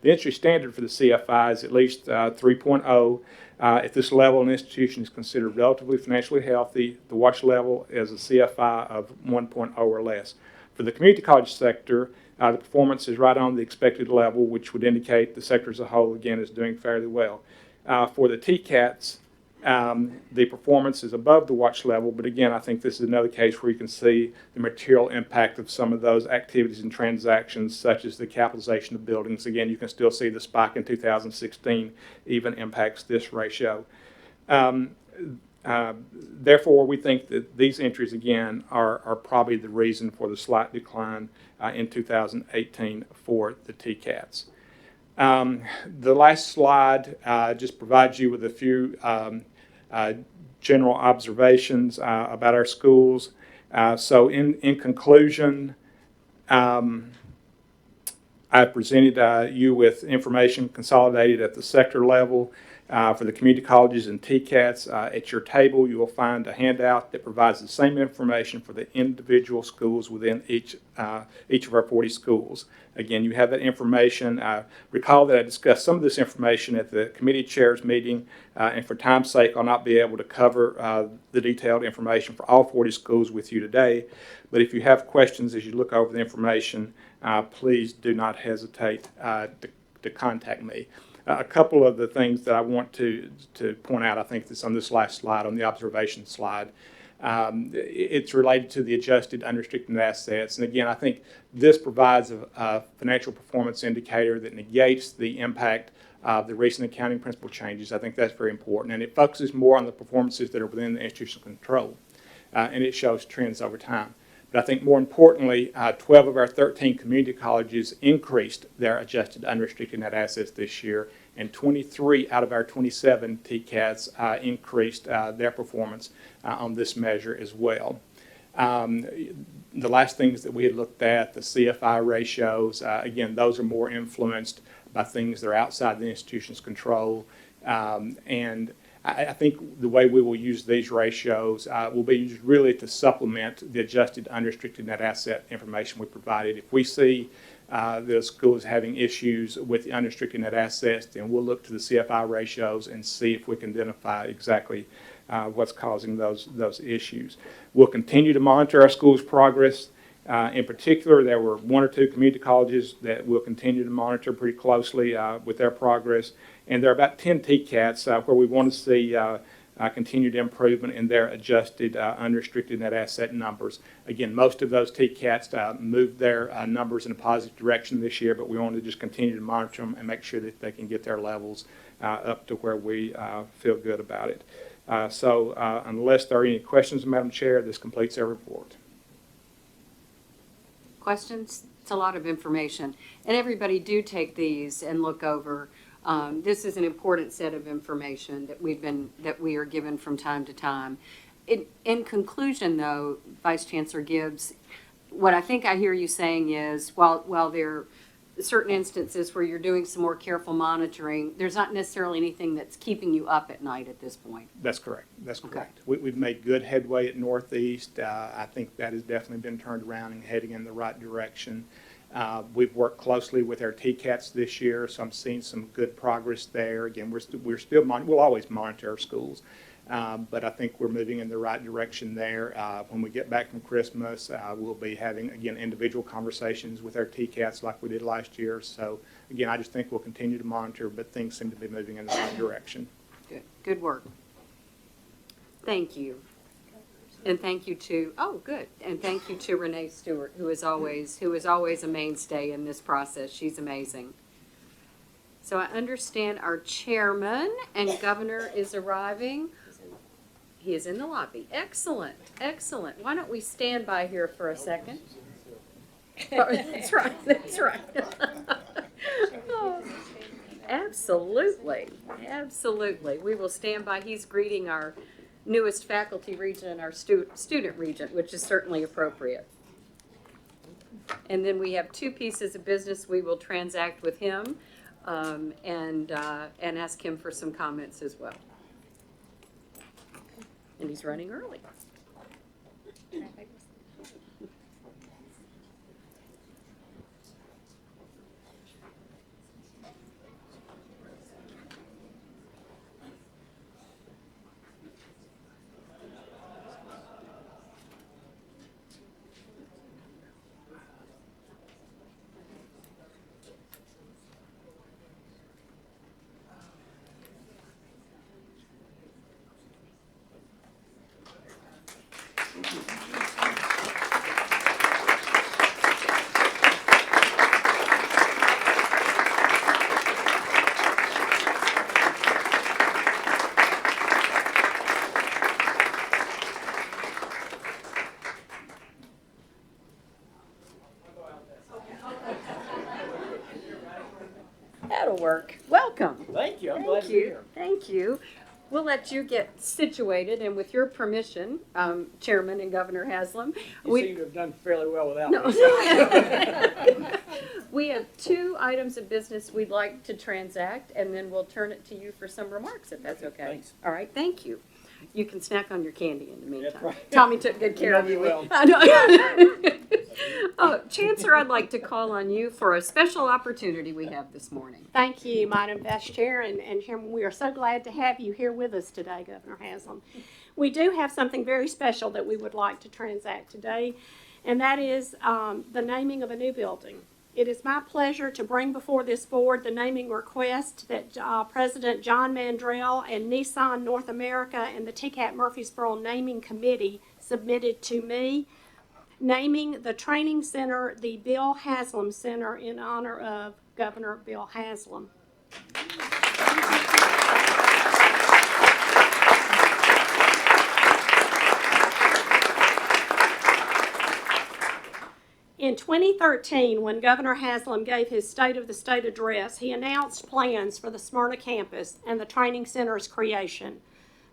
The industry standard for the CFI is at least 3.0. At this level, an institution is considered relatively financially healthy. The watch level is a CFI of 1.0 or less. For the community college sector, the performance is right on the expected level, which would indicate the sector as a whole, again, is doing fairly well. For the TCATs, the performance is above the watch level, but again, I think this is another case where you can see the material impact of some of those activities and transactions, such as the capitalization of buildings. Again, you can still see the spike in 2016 even impacts this ratio. Therefore, we think that these entries, again, are probably the reason for the slight decline in 2018 for the TCATs. The last slide just provides you with a few general observations about our schools. So in conclusion, I presented you with information consolidated at the sector level for the community colleges and TCATs. At your table, you will find a handout that provides the same information for the individual schools within each of our 40 schools. Again, you have that information. Recall that I discussed some of this information at the committee chairs meeting, and for time's sake, I'll not be able to cover the detailed information for all 40 schools with you today. But if you have questions as you look over the information, please do not hesitate to contact me. A couple of the things that I want to point out, I think that's on this last slide, on the observation slide. It's related to the adjusted unrestricted assets. And again, I think this provides a financial performance indicator that negates the impact of the recent accounting principle changes. I think that's very important. And it focuses more on the performances that are within the institutional control. And it shows trends over time. But I think more importantly, 12 of our 13 community colleges increased their adjusted unrestricted net assets this year, and 23 out of our 27 TCATs increased their performance on this measure as well. The last things that we had looked at, the CFI ratios, again, those are more influenced by things that are outside the institution's control. And I think the way we will use these ratios will be used really to supplement the adjusted unrestricted net asset information we provided. If we see the school is having issues with the unrestricted net assets, then we'll look to the CFI ratios and see if we can identify exactly what's causing those issues. We'll continue to monitor our school's progress. In particular, there were 1 or 2 community colleges that we'll continue to monitor pretty closely with their progress. And there are about 10 TCATs where we want to see continued improvement in their adjusted unrestricted net asset numbers. Again, most of those TCATs moved their numbers in a positive direction this year, but we want to just continue to monitor them and make sure that they can get their levels up to where we feel good about it. So unless there are any questions, Madam Chair, this completes our report. Questions? It's a lot of information. And everybody do take these and look over. This is an important set of information that we are given from time to time. In conclusion, though, Vice Chancellor Gibbs, what I think I hear you saying is, while there are certain instances where you're doing some more careful monitoring, there's not necessarily anything that's keeping you up at night at this point. That's correct. That's correct. Okay. We've made good headway at Northeast. I think that has definitely been turned around and heading in the right direction. We've worked closely with our TCATs this year, so I'm seeing some good progress there. Again, we'll always monitor our schools, but I think we're moving in the right direction there. When we get back from Christmas, we'll be having, again, individual conversations with our TCATs like we did last year. So, again, I just think we'll continue to monitor, but things seem to be moving in the right direction. Good work. Thank you. And thank you to Renee Stewart, who is always a mainstay in this process. She's amazing. So I understand our chairman and governor is arriving. He is in the lobby. Excellent, excellent. Why don't we stand by here for a second? Oh, that's right, that's right. Absolutely, absolutely. We will stand by. He's greeting our newest faculty regent and our student regent, which is certainly appropriate. And then we have two pieces of business we will transact with him and ask him for some comments as well. And he's running early. That'll work. Welcome. Thank you. I'm Thank glad to be you. here. Thank you. We'll let you get situated, and with your permission, Chairman and Governor Haslam, You seem to have done fairly well without no. me. We have two items of business we'd like to transact, and then we'll turn it to you for some remarks, if that's okay. Thanks. All right, thank you. You can snack on your candy in the meantime. That's right. Tommy took good care of You you. know me well. I know. Chancellor, I'd like to call on you for a special opportunity we have this morning. Thank you, Madam Vice Chair, and Chairman, we are so glad to have you here with us today, Governor Haslam. We do have something very special that we would like to transact today, and that is the naming of a new building. It is my pleasure to bring before this board the naming request that President John Mandrell and Nissan North America and the TCAT Murfreesboro Naming Committee submitted to me, naming the training center the Bill Haslam Center in honor of Governor Bill Haslam. In 2013, when Governor Haslam gave his State of the State address, he announced plans for the Smyrna campus and the training center's creation.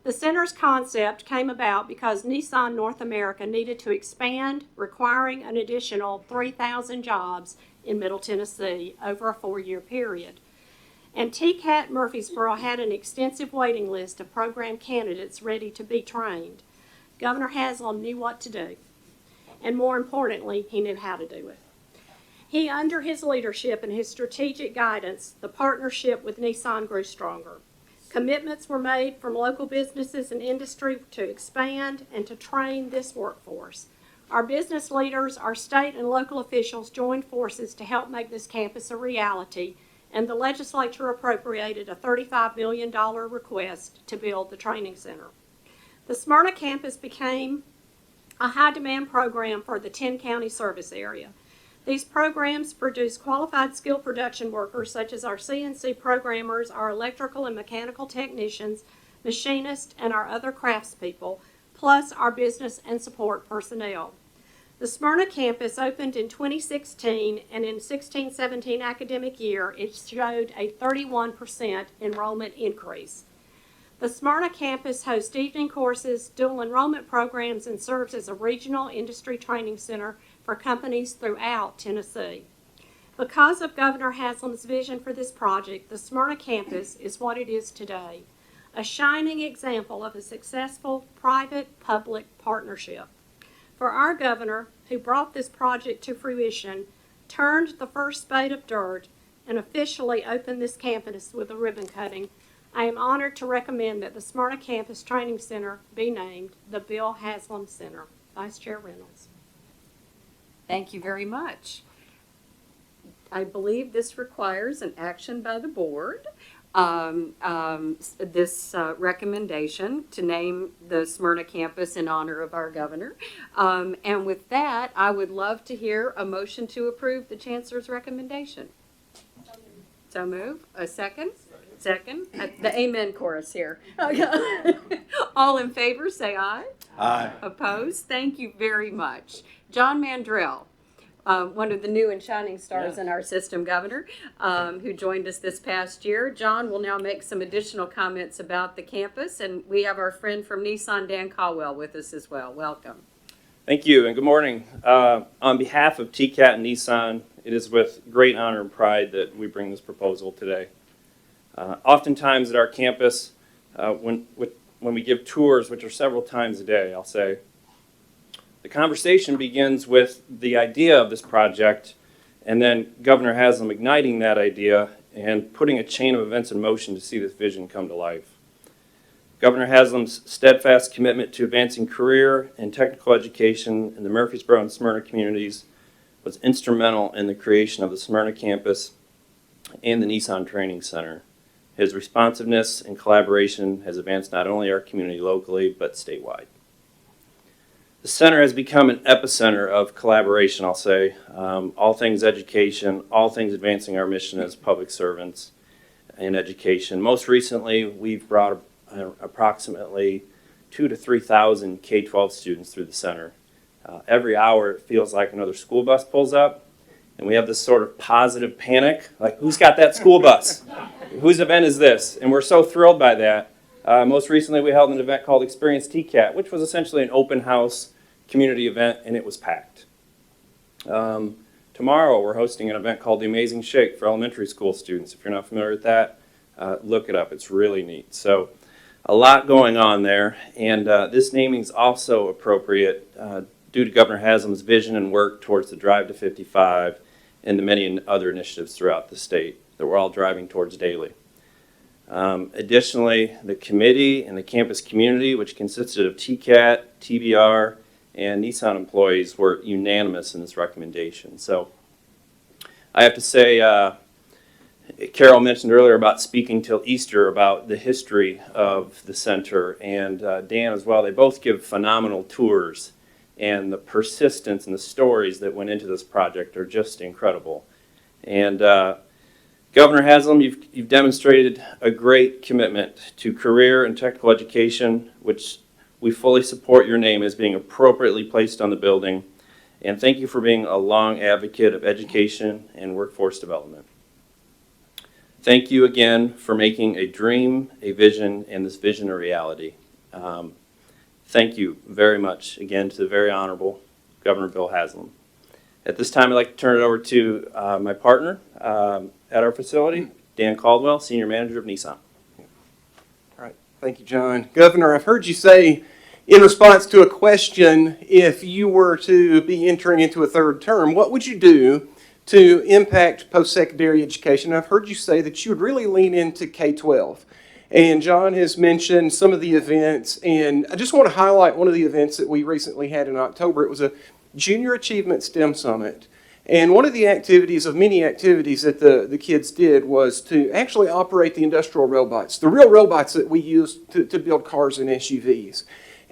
The center's concept came about because Nissan North America needed to expand, requiring an additional 3,000 jobs in Middle Tennessee over a 4-year period. And TCAT Murfreesboro had an extensive waiting list of program candidates ready to be trained. Governor Haslam knew what to do, and more importantly, he knew how to do it. He, under his leadership and his strategic guidance, the partnership with Nissan grew stronger. Commitments were made from local businesses and industry to expand and to train this workforce. Our business leaders, our state and local officials joined forces to help make this campus a reality, and the legislature appropriated a $35 million request to build the training center. The Smyrna campus became a high-demand program for the 10-county service area. These programs produce qualified skill production workers such as our CNC programmers, our electrical and mechanical technicians, machinists, and our other craftspeople, plus our business and support personnel. The Smyrna campus opened in 2016, and in 16-17 academic year, it showed a 31% enrollment increase. The Smyrna campus hosts evening courses, dual enrollment programs, and serves as a regional industry training center for companies throughout Tennessee. Because of Governor Haslam's vision for this project, the Smyrna campus is what it is today, a shining example of a successful private-public partnership. For our governor, who brought this project to fruition, turned the first spade of dirt, and officially opened this campus with a ribbon cutting, I am honored to recommend that the Smyrna Campus Training Center be named the Bill Haslam Center. Vice Chair Reynolds. Thank you very much. I believe this requires an action by the board. This recommendation to name the Smyrna campus in honor of our governor. And with that, I would love to hear a motion to approve the Chancellor's recommendation. So move. A second? Second. The amen chorus here. All in favor, say aye. Aye. Opposed? Thank you very much. John Mandrell, one of the new and shining stars in our system, Governor, who joined us this past year. John will now make some additional comments about the campus, and we have our friend from Nissan, Dan Caldwell, with us as well. Welcome. Thank you and good morning. On behalf of TCAT and Nissan, it is with great honor and pride that we bring this proposal today. Oftentimes at our campus, when we give tours, which are several times a day, I'll say, the conversation begins with the idea of this project, and then Governor Haslam igniting that idea and putting a chain of events in motion to see this vision come to life. Governor Haslam's steadfast commitment to advancing career and technical education in the Murfreesboro and Smyrna communities was instrumental in the creation of the Smyrna campus and the Nissan Training Center. His responsiveness and collaboration has advanced not only our community locally, but statewide. The center has become an epicenter of collaboration, I'll say, all things education, all things advancing our mission as public servants in education. Most recently, we've brought approximately 2,000 to 3,000 K-12 students through the center. Every hour, it feels like another school bus pulls up, and we have this sort of positive panic, like, who's got that school bus? Whose event is this? And we're so thrilled by that. Most recently, we held an event called Experience TCAT, which was essentially an open house community event, and it was packed. Tomorrow, we're hosting an event called The Amazing Shake for elementary school students. If you're not familiar with that, look it up. It's really neat. So a lot going on there, and this naming is also appropriate due to Governor Haslam's vision and work towards the Drive to 55 and the many other initiatives throughout the state that we're all driving towards daily. Additionally, the committee and the campus community, which consisted of TCAT, TBR, and Nissan employees, were unanimous in this recommendation. So I have to say, Carol mentioned earlier about speaking till Easter about the history of the center, and Dan as well. They both give phenomenal tours, and the persistence and the stories that went into this project are just incredible. And Governor Haslam, you've demonstrated a great commitment to career and technical education, which we fully support your name as being appropriately placed on the building. And thank you for being a long advocate of education and workforce development. Thank you again for making a dream, a vision, and this vision a reality. Thank you very much again to the very Honorable Governor Bill Haslam. At this time, I'd like to turn it over to my partner at our facility, Dan Caldwell, Senior Manager of Nissan. All right, thank you, John. Governor, I've heard you say in response to a question, if you were to be entering into a third term, what would you do to impact post-secondary education? I've heard you say that you would really lean into K-12. And John has mentioned some of the events, and I just want to highlight one of the events that we recently had in October. It was a Junior Achievement STEM Summit. And one of the activities, of many activities that the kids did, was to actually operate the industrial robots, the real robots that we use to build cars and SUVs.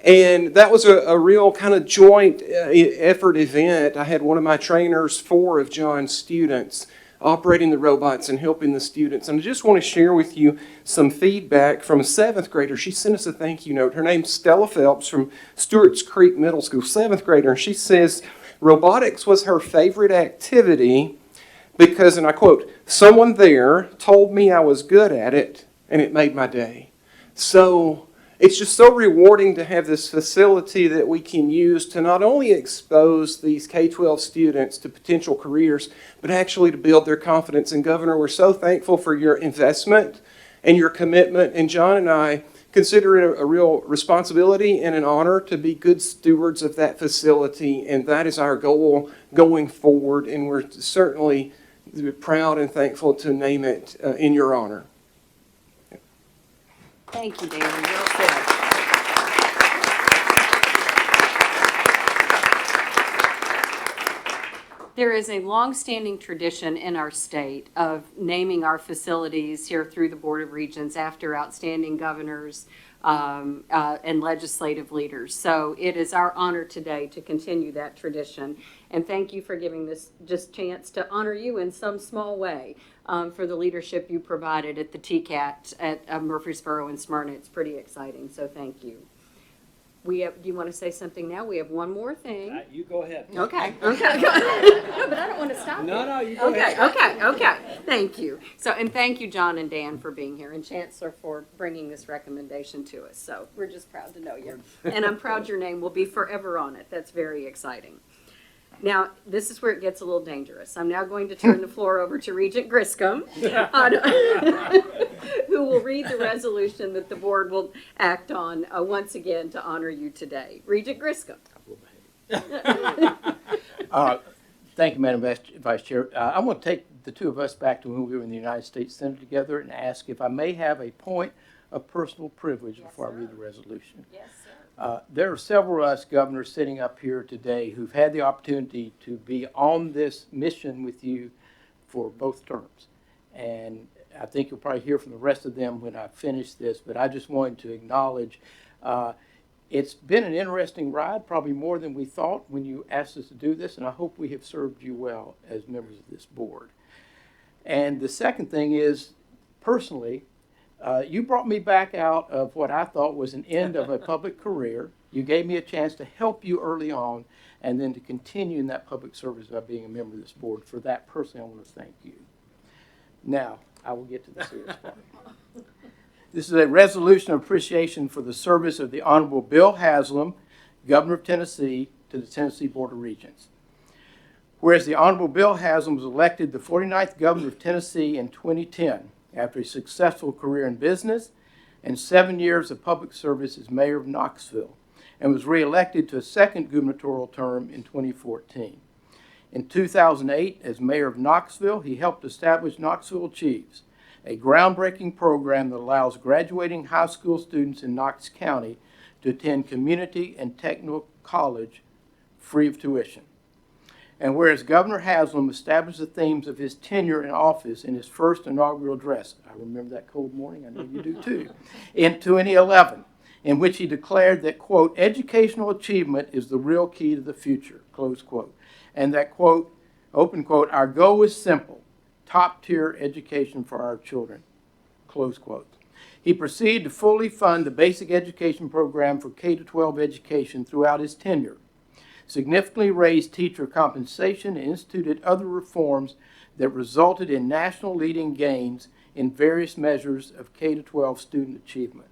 And that was a real kind of joint effort event. I had one of my trainers, 4 of John's students, operating the robots and helping the students. And I just want to share with you some feedback from a 7th grader. She sent us a thank you note. Her name's Stella Phelps from Stewart's Creek Middle School, 7th grader. And she says, robotics was her favorite activity because, and I quote, someone there told me I was good at it and it made my day. So it's just so rewarding to have this facility that we can use to not only expose these K-12 students to potential careers, but actually to build their confidence. And Governor, we're so thankful for your investment and your commitment. And John and I consider it a real responsibility and an honor to be good stewards of that facility. And that is our goal going forward. And we're certainly proud and thankful to name it in your honor. Thank you, Dan. Well said. There is a long-standing tradition in our state of naming our facilities here through the Board of Regents after outstanding governors and legislative leaders. So it is our honor today to continue that tradition. And thank you for giving this just chance to honor you in some small way for the leadership you provided at the TCAT at Murfreesboro and Smyrna. It's pretty exciting, so thank you. We have, do you want to say something now? We have one more thing. You go ahead. Okay, okay. No, but I don't want to stop you. No, you go Okay, ahead. okay. Thank you. So, and thank you, John and Dan, for being here, and Chancellor for bringing this recommendation to us. So, we're just proud to know you. And I'm proud your name will be forever on it. That's very exciting. Now, this is where it gets a little dangerous. I'm now going to turn the floor over to Regent Griscom, who will read the resolution that the board will act on once again to honor you today. Regent Griscom. Thank you, Madam Vice Chair. I want to take the two of us back to when we were in the United States Senate together and ask if I may have a point of personal privilege before I read the resolution. Yes, sir. There are several of us governors sitting up here today who've had the opportunity to be on this mission with you for both terms. And I think you'll probably hear from the rest of them when I finish this, but I just wanted to acknowledge it's been an interesting ride, probably more than we thought when you asked us to do this, and I hope we have served you well as members of this board. And the second thing is, personally, you brought me back out of what I thought was an end of a public career. You gave me a chance to help you early on and then to continue in that public service by being a member of this board. For that, personally, I want to thank you. Now, I will get to the serious part. This is a resolution of appreciation for the service of the Honorable Bill Haslam, Governor of Tennessee, to the Tennessee Board of Regents. Whereas the Honorable Bill Haslam was elected the 49th Governor of Tennessee in 2010, after a successful career in business and 7 years of public service as mayor of Knoxville, and was reelected to a second gubernatorial term in 2014. In 2008, as mayor of Knoxville, he helped establish Knoxville Achieves, a groundbreaking program that allows graduating high school students in Knox County to attend community and technical college free of tuition. And whereas Governor Haslam established the themes of his tenure in office in his first inaugural address, I remember that cold morning, I know you do too, in 2011, in which he declared that, quote, educational achievement is the real key to the future, close quote, and that, quote, open quote, our goal is simple, top-tier education for our children, close quote. He proceeded to fully fund the basic education program for K-12 education throughout his tenure, significantly raised teacher compensation, and instituted other reforms that resulted in national leading gains in various measures of K-12 student achievement.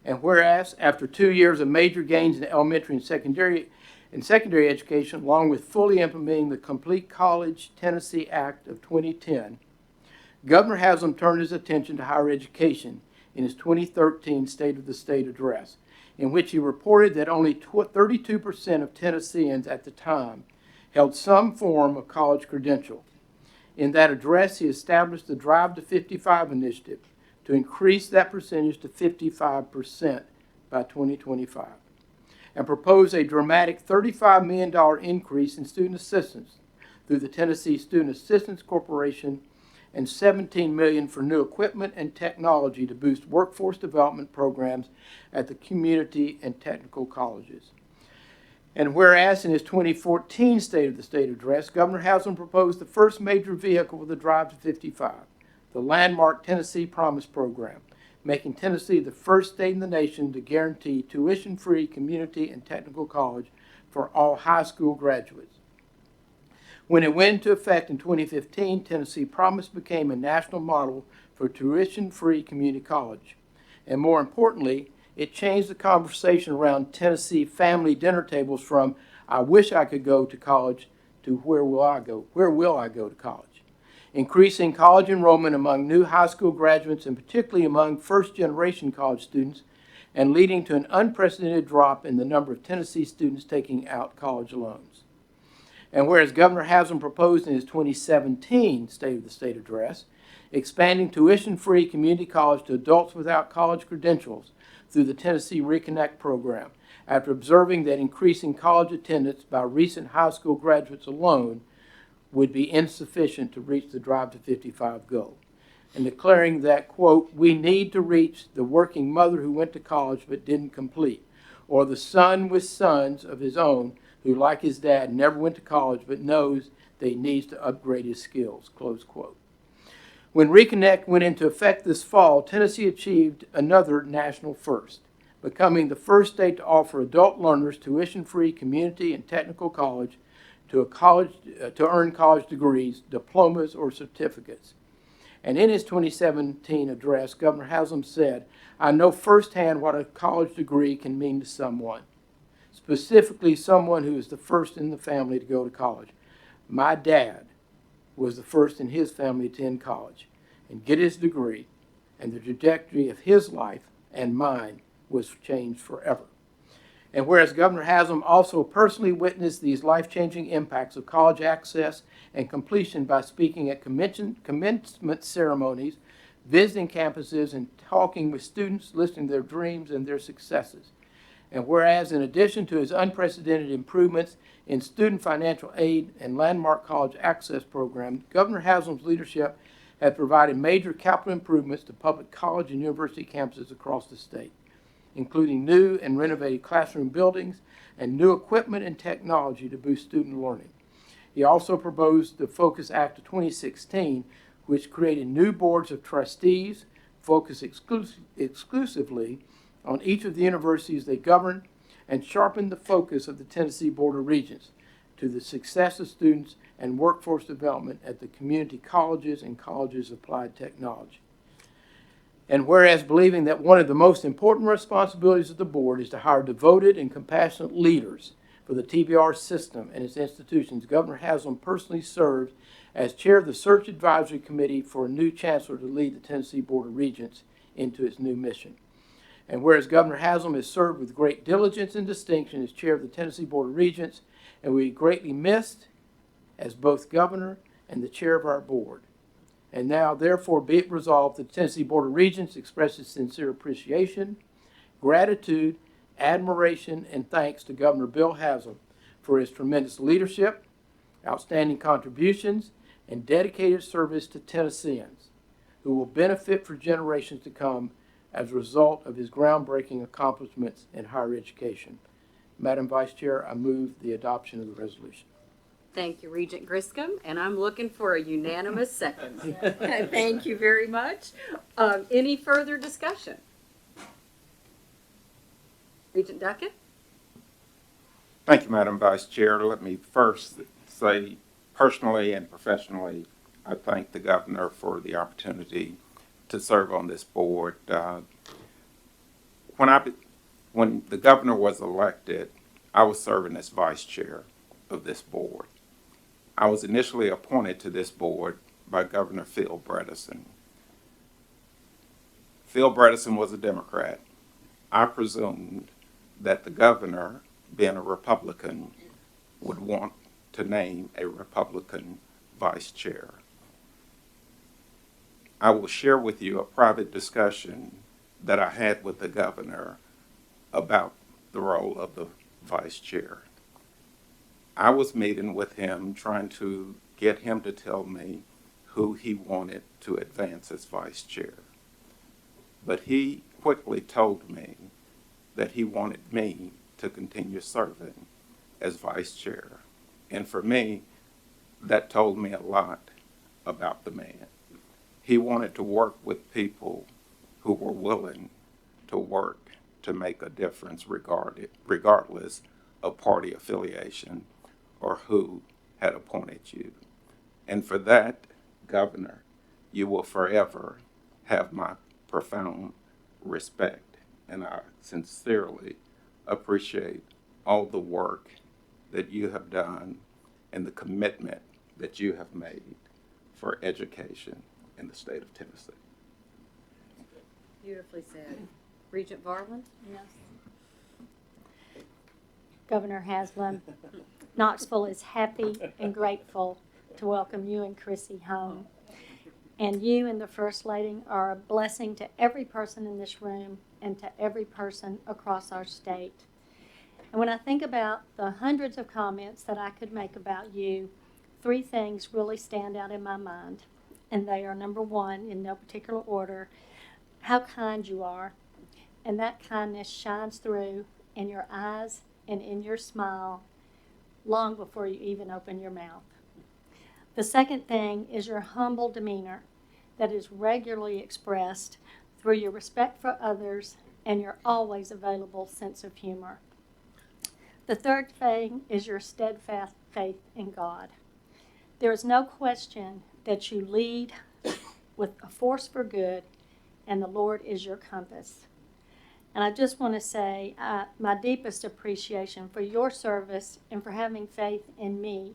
And whereas, after 2 years of major gains in elementary and secondary education, along with fully implementing the Complete College Tennessee Act of 2010, Governor Haslam turned his attention to higher education in his 2013 State of the State address, in which he reported that only 32% of Tennesseans at the time held some form of college credential. In that address, he established the Drive to 55 initiative to increase that percentage to 55% by 2025, and proposed a dramatic $35 million increase in student assistance through the Tennessee Student Assistance Corporation and $17 million for new equipment and technology to boost workforce development programs at the community and technical colleges. And whereas in his 2014 State of the State address, Governor Haslam proposed the first major vehicle for the Drive to 55, the landmark Tennessee Promise Program, making Tennessee the first state in the nation to guarantee tuition-free community and technical college for all high school graduates. When it went into effect in 2015, Tennessee Promise became a national model for tuition-free community college. And more importantly, it changed the conversation around Tennessee family dinner tables from, I wish I could go to college, to where will I go to college? Increasing college enrollment among new high school graduates and particularly among first-generation college students, and leading to an unprecedented drop in the number of Tennessee students taking out college loans. And whereas Governor Haslam proposed in his 2017 State of the State address, expanding tuition-free community college to adults without college credentials through the Tennessee Reconnect program, after observing that increasing college attendance by recent high school graduates alone would be insufficient to reach the Drive to 55 goal, and declaring that, quote, we need to reach the working mother who went to college but didn't complete, or the son with sons of his own who, like his dad, never went to college but knows that he needs to upgrade his skills, close quote. When Reconnect went into effect this fall, Tennessee achieved another national first becoming the first state to offer adult learners tuition-free community and technical college to earn college degrees, diplomas, or certificates. And in his 2017 address, Governor Haslam said, "I know firsthand what a college degree can mean to someone, specifically someone who is the first in the family to go to college. My dad was the first in his family to attend college and get his degree, and the trajectory of his life and mine was changed forever." And whereas Governor Haslam also personally witnessed these life-changing impacts of college access and completion by speaking at commencement ceremonies, visiting campuses, and talking with students, listening to their dreams and their successes. And whereas in addition to his unprecedented improvements in student financial aid and landmark college access program, Governor Haslam's leadership has provided major capital improvements to public college and university campuses across the state, including new and renovated classroom buildings and new equipment and technology to boost student learning. He also proposed the Focus Act of 2016, which created new boards of trustees focused exclusively on each of the universities they govern, and sharpened the focus of the Tennessee Board of Regents to the success of students and workforce development at the community colleges and colleges of applied technology. And whereas believing that one of the most important responsibilities of the board is to hire devoted and compassionate leaders for the TBR system and its institutions, Governor Haslam personally served as chair of the Search Advisory Committee for a new chancellor to lead the Tennessee Board of Regents into its new mission. And whereas Governor Haslam has served with great diligence and distinction as chair of the Tennessee Board of Regents, and will be greatly missed as both governor and the chair of our board. And now, therefore, be it resolved that the Tennessee Board of Regents expresses sincere appreciation, gratitude, admiration, and thanks to Governor Bill Haslam for his tremendous leadership, outstanding contributions, and dedicated service to Tennesseans, who will benefit for generations to come as a result of his groundbreaking accomplishments in higher education. Madam Vice Chair, I move the adoption of the resolution. Thank you, Regent Griscom, and I'm looking for a unanimous second. Thank you very much. Any further discussion? Regent Duckett? Thank you, Madam Vice Chair. Let me first say, personally and professionally, I thank the governor for the opportunity to serve on this board. When the governor was elected, I was serving as vice chair of this board. I was initially appointed to this board by Governor Phil Bredesen. Phil Bredesen was a Democrat. I presumed that the governor, being a Republican, would want to name a Republican vice chair. I will share with you a private discussion that I had with the governor about the role of the vice chair. I was meeting with him, trying to get him to tell me who he wanted to advance as vice chair. But he quickly told me that he wanted me to continue serving as vice chair. And for me, that told me a lot about the man. He wanted to work with people who were willing to work to make a difference regardless of party affiliation or who had appointed you. And for that, Governor, you will forever have my profound respect, and I sincerely appreciate all the work that you have done and the commitment that you have made for education in the state of Tennessee. Beautifully said. Regent Varlin? Yes. Governor Haslam, Knoxville is happy and grateful to welcome you and Chrissy home. And you and the First Lady are a blessing to every person in this room and to every person across our state. And when I think about the hundreds of comments that I could make about you, three things really stand out in my mind. And they are, number one, in no particular order, how kind you are. And that kindness shines through in your eyes and in your smile long before you even open your mouth. The second thing is your humble demeanor that is regularly expressed through your respect for others and your always available sense of humor. The third thing is your steadfast faith in God. There is no question that you lead with a force for good, and the Lord is your compass. And I just want to say my deepest appreciation for your service and for having faith in me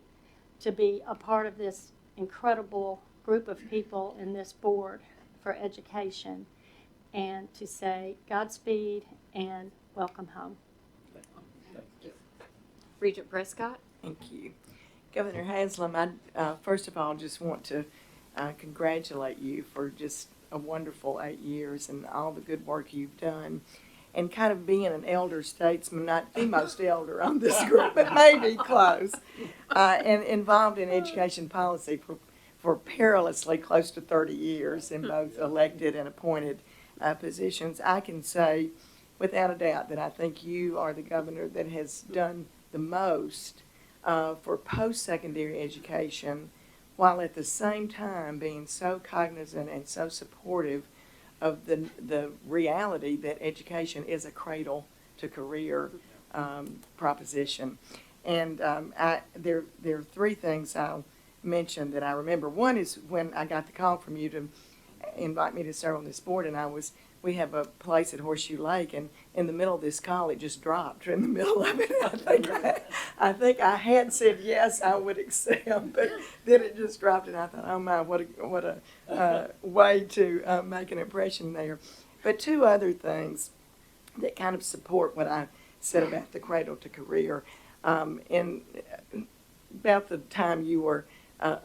to be a part of this incredible group of people in this board for education, and to say Godspeed and welcome home. Regent Prescott? Thank you. Governor Haslam, I first of all just want to congratulate you for just a wonderful 8 years and all the good work you've done. And kind of being an elder statesman, not the most elder on this group, but maybe close, and involved in education policy for perilously close to 30 years in both elected and appointed positions. I can say without a doubt that I think you are the governor that has done the most for post-secondary education, while at the same time being so cognizant and so supportive of the reality that education is a cradle to career proposition. And there are three things I'll mention that I remember. One is when I got the call from you to invite me to serve on this board, and we have a place at Horseshoe Lake, and in the middle of this call, it just dropped in the middle of it. I think I had said yes, I would accept, but then it just dropped, and I thought, oh my, what a way to make an impression there. But two other things that kind of support what I said about the cradle to career. In about the time you were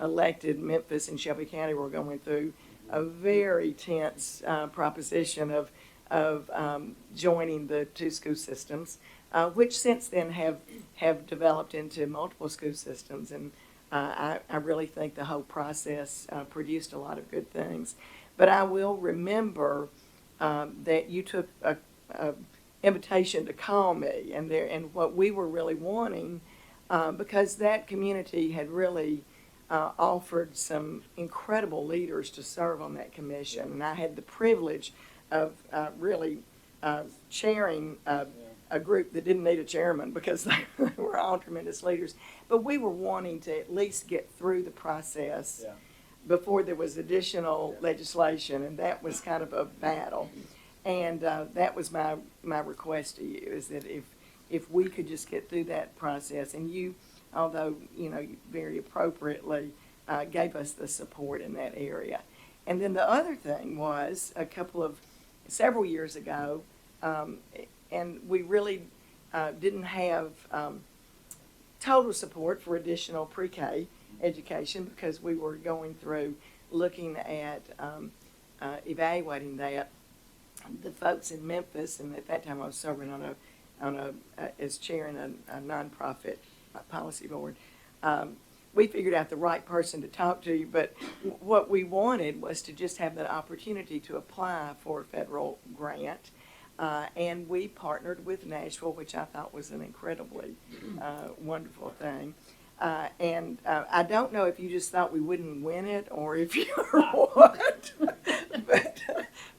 elected, Memphis and Shelby County were going through a very tense proposition of joining the two school systems, which since then have developed into multiple school systems. And I really think the whole process produced a lot of good things. But I will remember that you took a invitation to call me, and what we were really wanting, because that community had really offered some incredible leaders to serve on that commission. And I had the privilege of really chairing a group that didn't need a chairman because they were all tremendous leaders. But we were wanting to at least get through the process before there was additional legislation, and that was kind of a battle. And that was my request to you, is that if we could just get through that process, and you, although, you know, very appropriately gave us the support in that area. And then the other thing was several years ago, and we really didn't have total support for additional pre-K education because we were going through looking at evaluating that. The folks in Memphis, and at that time I was serving as chairing a nonprofit policy board. We figured out the right person to talk to, but what we wanted was to just have the opportunity to apply for a federal grant. And we partnered with Nashville, which I thought was an incredibly wonderful thing. And I don't know if you just thought we wouldn't win it or if you or what,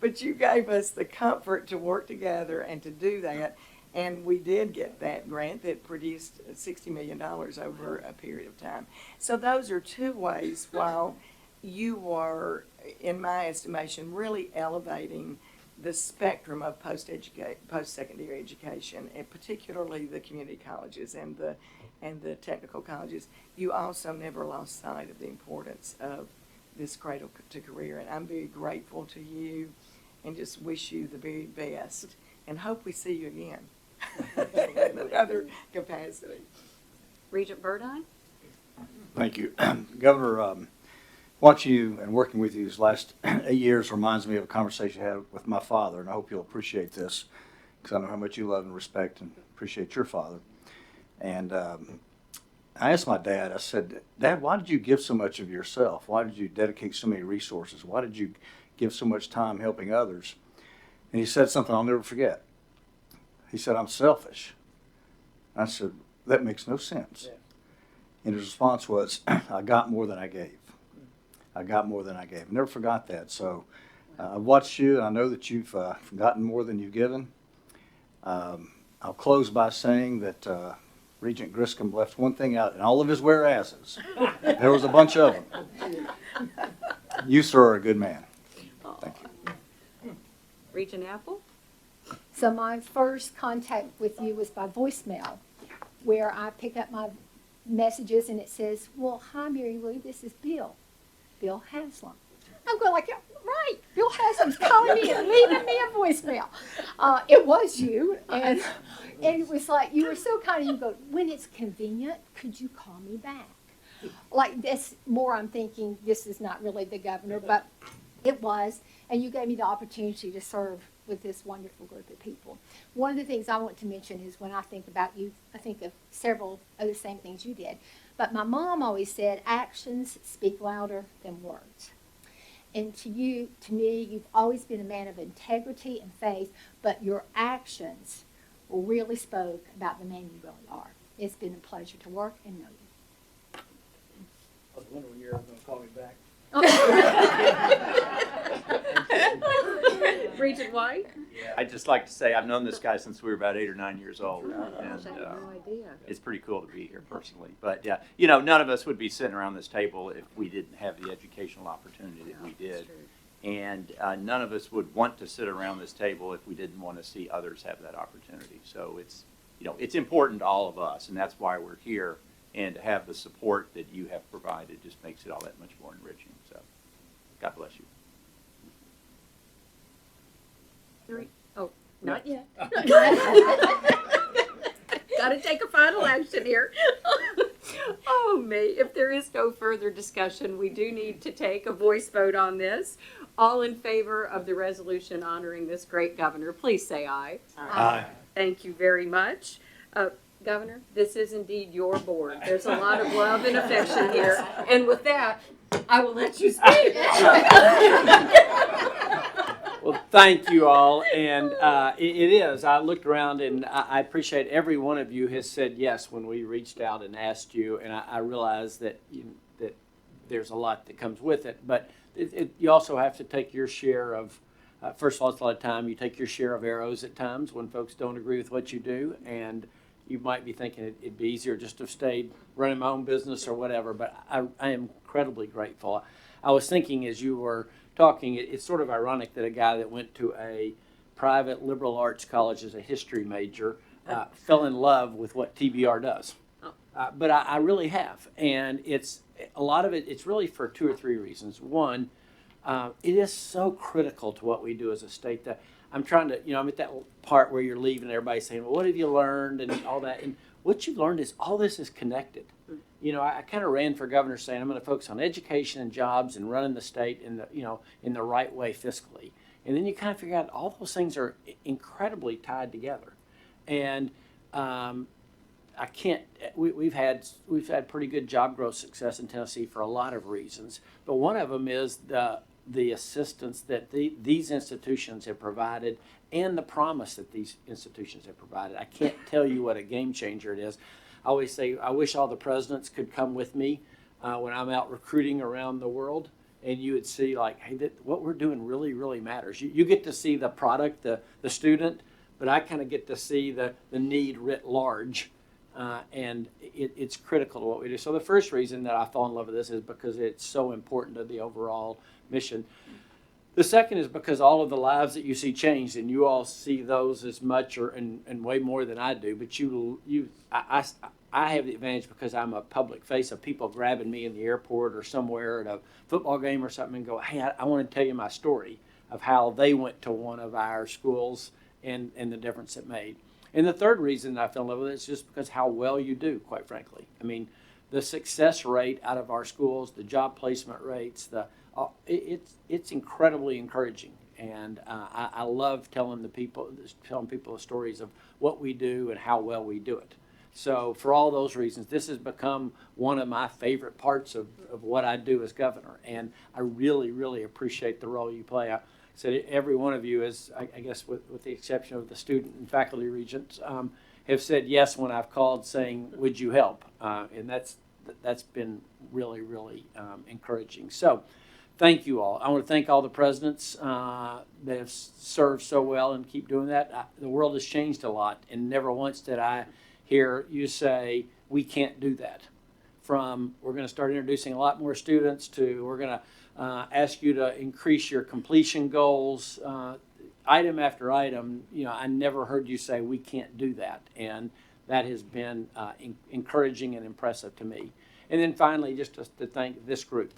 but you gave us the comfort to work together and to do that. And we did get that grant that produced $60 million over a period of time. So those are two ways while you were, in my estimation, really elevating the spectrum of post-secondary education, and particularly the community colleges and the technical colleges. You also never lost sight of the importance of this cradle to career. And I'm very grateful to you and just wish you the very best and hope we see you again. In another capacity. Regent Burdine? Thank you. Governor, watching you and working with you these last 8 years reminds me of a conversation I had with my father, and I hope you'll appreciate this because I know how much you love and respect and appreciate your father. And I asked my dad, I said, Dad, why did you give so much of yourself? Why did you dedicate so many resources? Why did you give so much time helping others? And he said something I'll never forget. He said, I'm selfish. I said, that makes no sense. And his response was, I got more than I gave. I got more than I gave. Never forgot that. So I've watched you, and I know that you've gotten more than you've given. I'll close by saying that Regent Griscom left one thing out in all of his whereases. There was a bunch of them. You, sir, are a good man. Thank you. Regent Apple? So my first contact with you was by voicemail, where I pick up my messages and it says, well, hi, Mary Lou, this is Bill Haslam. I'm going like, right, Bill Haslam's calling me and leaving me a voicemail. It was you, and it was like, you were so kind, and you go, when it's convenient, could you call me back? Like this, more I'm thinking, this is not really the governor, but it was, and you gave me the opportunity to serve with this wonderful group of people. One of the things I want to mention is when I think about you, I think of several of the same things you did. But my mom always said, actions speak louder than words. And to you, to me, you've always been a man of integrity and faith, but your actions really spoke about the man you really are. It's been a pleasure to work and know you. I was wondering when you were going to call me back. Regent White? I'd just like to say I've known this guy since we were about 8 or 9 years old. Oh, And gosh, I had no idea. it's pretty cool to be here personally. But yeah, you know, none of us would be sitting around this table if we didn't have the educational opportunity that we did. And none of us would want to sit around this table if we didn't want to see others have that opportunity. So it's, you know, it's important to all of us, and that's why we're here. And to have the support that you have provided just makes it all that much more enriching. So God bless you. Oh, not yet. Gotta take a final action here. Oh, me. If there is no further discussion, we do need to take a voice vote on this. All in favor of the resolution honoring this great governor, please say aye. Aye. Thank you very much. Governor, this is indeed your board. There's a lot of love and affection here. And with that, I will let you speak. Well, thank you all, and it is. I looked around, and I appreciate every one of you has said yes when we reached out and asked you, and I realize that that there's a lot that comes with it, but you also have to take your share of, first of all, it's a lot of time. You take your share of arrows at times when folks don't agree with what you do, and you might be thinking it'd be easier just to have stayed running my own business or whatever, but I am incredibly grateful. I was thinking as you were talking, it's sort of ironic that a guy that went to a private liberal arts college as a history major fell in love with what TBR does. But I really have, and it's a lot of it, it's really for 2 or 3 reasons. One, it is so critical to what we do as a state that I'm trying to, I'm at that part where you're leaving, everybody's saying, well, what have you learned and all that, and what you've learned is all this is connected. I kind of ran for governor saying I'm going to focus on education and jobs and running the state in the, in the right way fiscally. And then you kind of figure out all those things are incredibly tied together. And I can't, we've had pretty good job growth success in Tennessee for a lot of reasons. But one of them is the assistance that these institutions have provided and the promise that these institutions have provided. I can't tell you what a game changer it is. I always say, I wish all the presidents could come with me when I'm out recruiting around the world, and you would see like, hey, what we're doing really, really matters. You get to see the product, the student, but I kind of get to see the need writ large, and it's critical to what we do. So the first reason that I fall in love with this is because it's so important to the overall mission. The second is because all of the lives that you see changed, and you all see those as much and way more than I do, but I have the advantage because I'm a public face of people grabbing me in the airport or somewhere at a football game or something and go, hey, I want to tell you my story of how they went to one of our schools and the difference it made. And the third reason I fell in love with it is just because how well you do, quite frankly. I mean, the success rate out of our schools, the job placement rates, it's incredibly encouraging, and I love telling people the stories of what we do and how well we do it. So for all those reasons, this has become one of my favorite parts of what I do as governor, and I really, really appreciate the role you play. I said every one of you is, I guess with the exception of the student and faculty regents, have said yes when I've called saying, would you help? And that's been really, really encouraging. So thank you all. I want to thank all the presidents that have served so well and keep doing that. The world has changed a lot, and never once did I hear you say, we can't do that. From we're going to start introducing a lot more students to we're going to ask you to increase your completion goals, item after item. I never heard you say we can't do that, and that has been encouraging and impressive to me. And then finally, just to thank this group.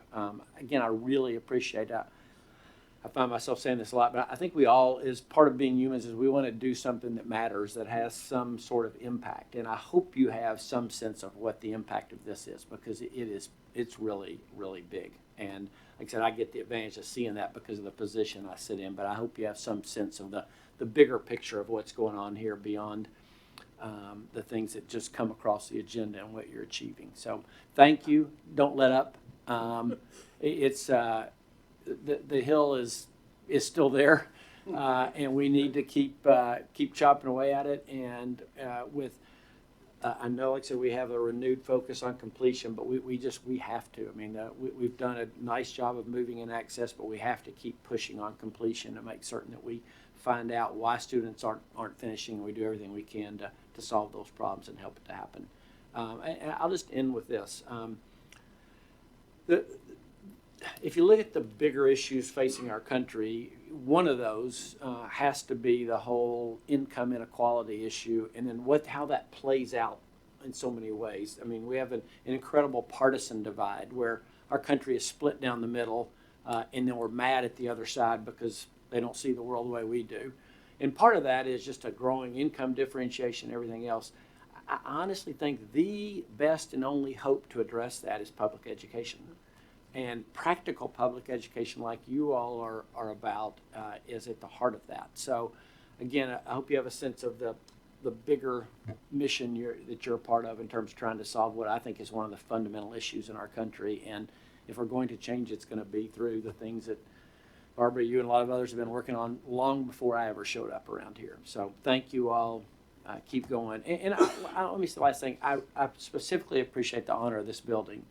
Again, I really appreciate that. I find myself saying this a lot, but I think we all, as part of being humans, is we want to do something that matters, that has some sort of impact. And I hope you have some sense of what the impact of this is, because it's really, really big. And like I said, I get the advantage of seeing that because of the position I sit in, but I hope you have some sense of the bigger picture of what's going on here beyond the things that just come across the agenda and what you're achieving. So thank you. Don't let up. The hill is still there, and we need to keep chopping away at it. And I know, like I said, we have a renewed focus on completion, but we have to. I mean, we've done a nice job of moving in access, but we have to keep pushing on completion to make certain that we find out why students aren't finishing, and we do everything we can to solve those problems and help it to happen. And I'll just end with this. If you look at the bigger issues facing our country, one of those has to be the whole income inequality issue, and then how that plays out in so many ways. I mean, we have an incredible partisan divide where our country is split down the middle, and then we're mad at the other side because they don't see the world the way we do. And part of that is just a growing income differentiation and everything else. I honestly think the best and only hope to address that is public education. And practical public education, like you all are about, is at the heart of that. So, again, I hope you have a sense of the bigger mission that you're a part of in terms of trying to solve what I think is one of the fundamental issues in our country. And if we're going to change, it's going to be through the things that Barbara, you and a lot of others have been working on long before I ever showed up around here. So, thank you all. Keep going. And let me say the last thing. I specifically appreciate the honor of this building.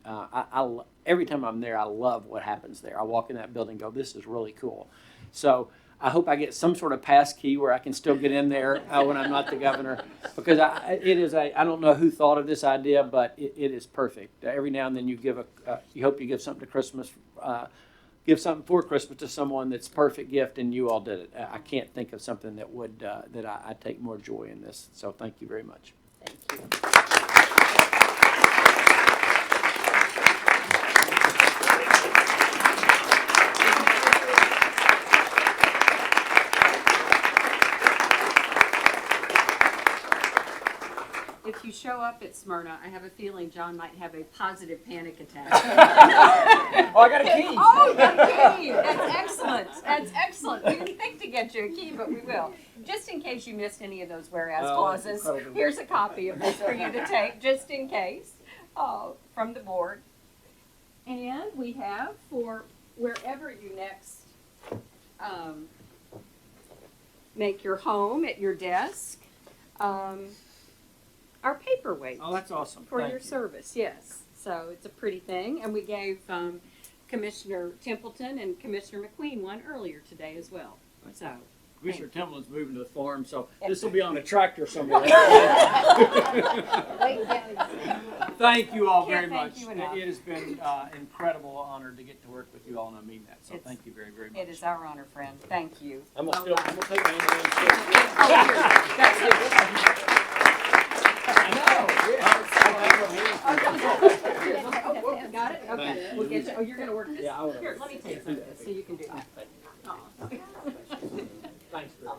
Every time I'm there, I love what happens there. I walk in that building and go, this is really cool. So I hope I get some sort of pass key where I can still get in there when I'm not the governor. Because I don't know who thought of this idea, but it is perfect. Every now and then you hope you give something to Christmas, give something for Christmas to someone that's a perfect gift, and you all did it. I can't think of something that would that I take more joy in this. So thank you very much. Thank you. If you show up at Smyrna, I have a feeling John might have a positive panic attack. Oh, I got a key. Oh, you got a key. That's excellent. That's excellent. We didn't think to get you a key, but we will. Just in case you missed any of those whereas clauses, here's a copy of this for you to take, just in case, from the board. And we have for wherever you next make your home at your desk, our paperweight. Oh, that's awesome. For Thank your you. service, yes. So it's a pretty thing. And we gave Commissioner Templeton and Commissioner McQueen one earlier today as well. So Commissioner Templeton's moving to the farm, so this will be on a tractor somewhere. Thank you all very much. It has been an incredible honor to get to work with you all, and I mean that. So thank you very, very much. it is our honor, friend. Thank you. I'm gonna take my hand Got it? Okay. We'll get you. Oh, you're going to work this? Yeah, I will. Here, let me take some of this so you can do that. Oh. Thanks very much.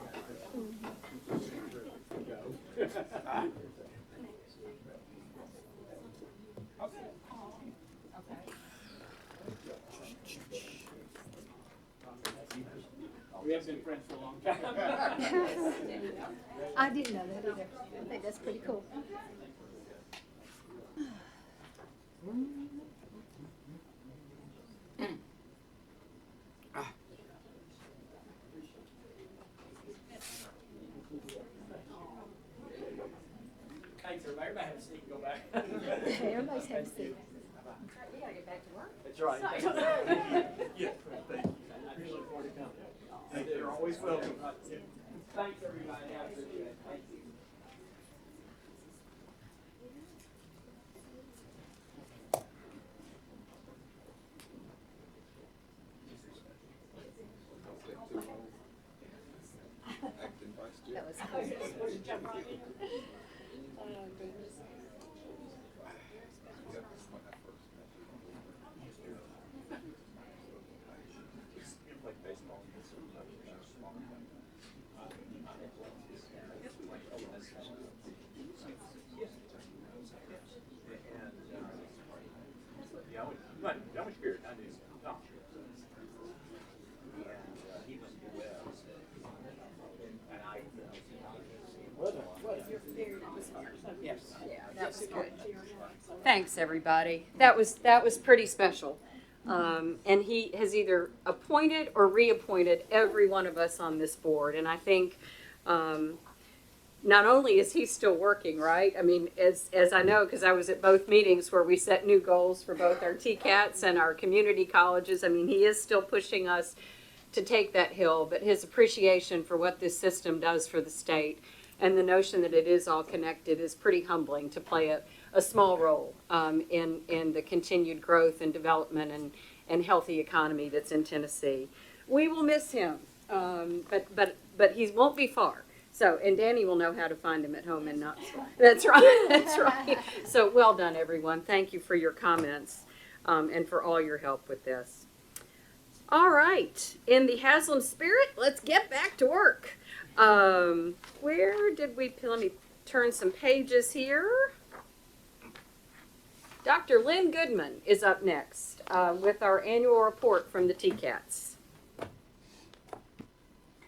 We have been friends for a long time. I didn't know that either. I think that's pretty cool. Thanks, everybody. Everybody have a seat and go back. Everybody's had a seat. You gotta get back to work. That's right. Yeah, thank you. We look forward to coming. Thank you. You're always welcome. Thanks, everybody. I appreciate it. Thank you. That was cool. Thanks, everybody. That was pretty special. And he has either appointed or reappointed every one of us on this board. And I think not only is he still working, right? I mean, as I know, because I was at both meetings where we set new goals for both our TCATs and our community colleges. I mean, he is still pushing us to take that hill, but his appreciation for what this system does for the state and the notion that it is all connected is pretty humbling to play a small role in the continued growth and development and healthy economy that's in Tennessee. We will miss him, but he won't be far. So, and Danny will know how to find him at home in Knoxville. That's right, that's right. So well done, everyone. Thank you for your comments and for all your help with this. All right, in the Haslam spirit, let's get back to work. Where did we, let me turn some pages here. Dr. Lynn Goodman is up next with our annual report from the TCATs.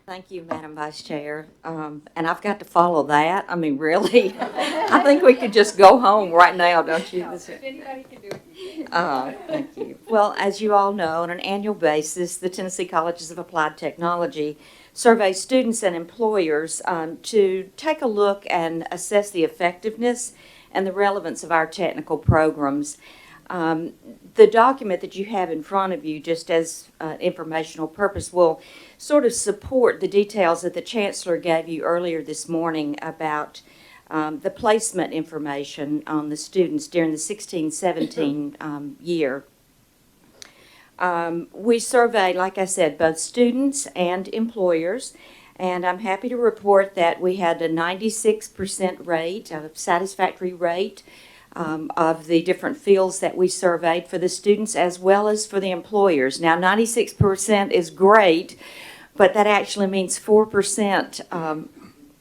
Thank you, Madam Vice Chair. And I've got to follow that. I mean, really, I think we could just go home right now, don't you? If anybody can do it, you Thank you. Well, as you all know, on an annual basis, the Tennessee Colleges of Applied Technology survey students and employers to take a look and assess the effectiveness and the relevance of our technical programs. The document that you have in front of you, just as informational purpose, will sort of support the details that the Chancellor gave you earlier this morning about the placement information on the students during the 16-17 year. We surveyed, like I said, both students and employers, and I'm happy to report that we had a 96% rate, a satisfactory rate of the different fields that we surveyed for the students as well as for the employers. Now, 96% is great, but that actually means 4%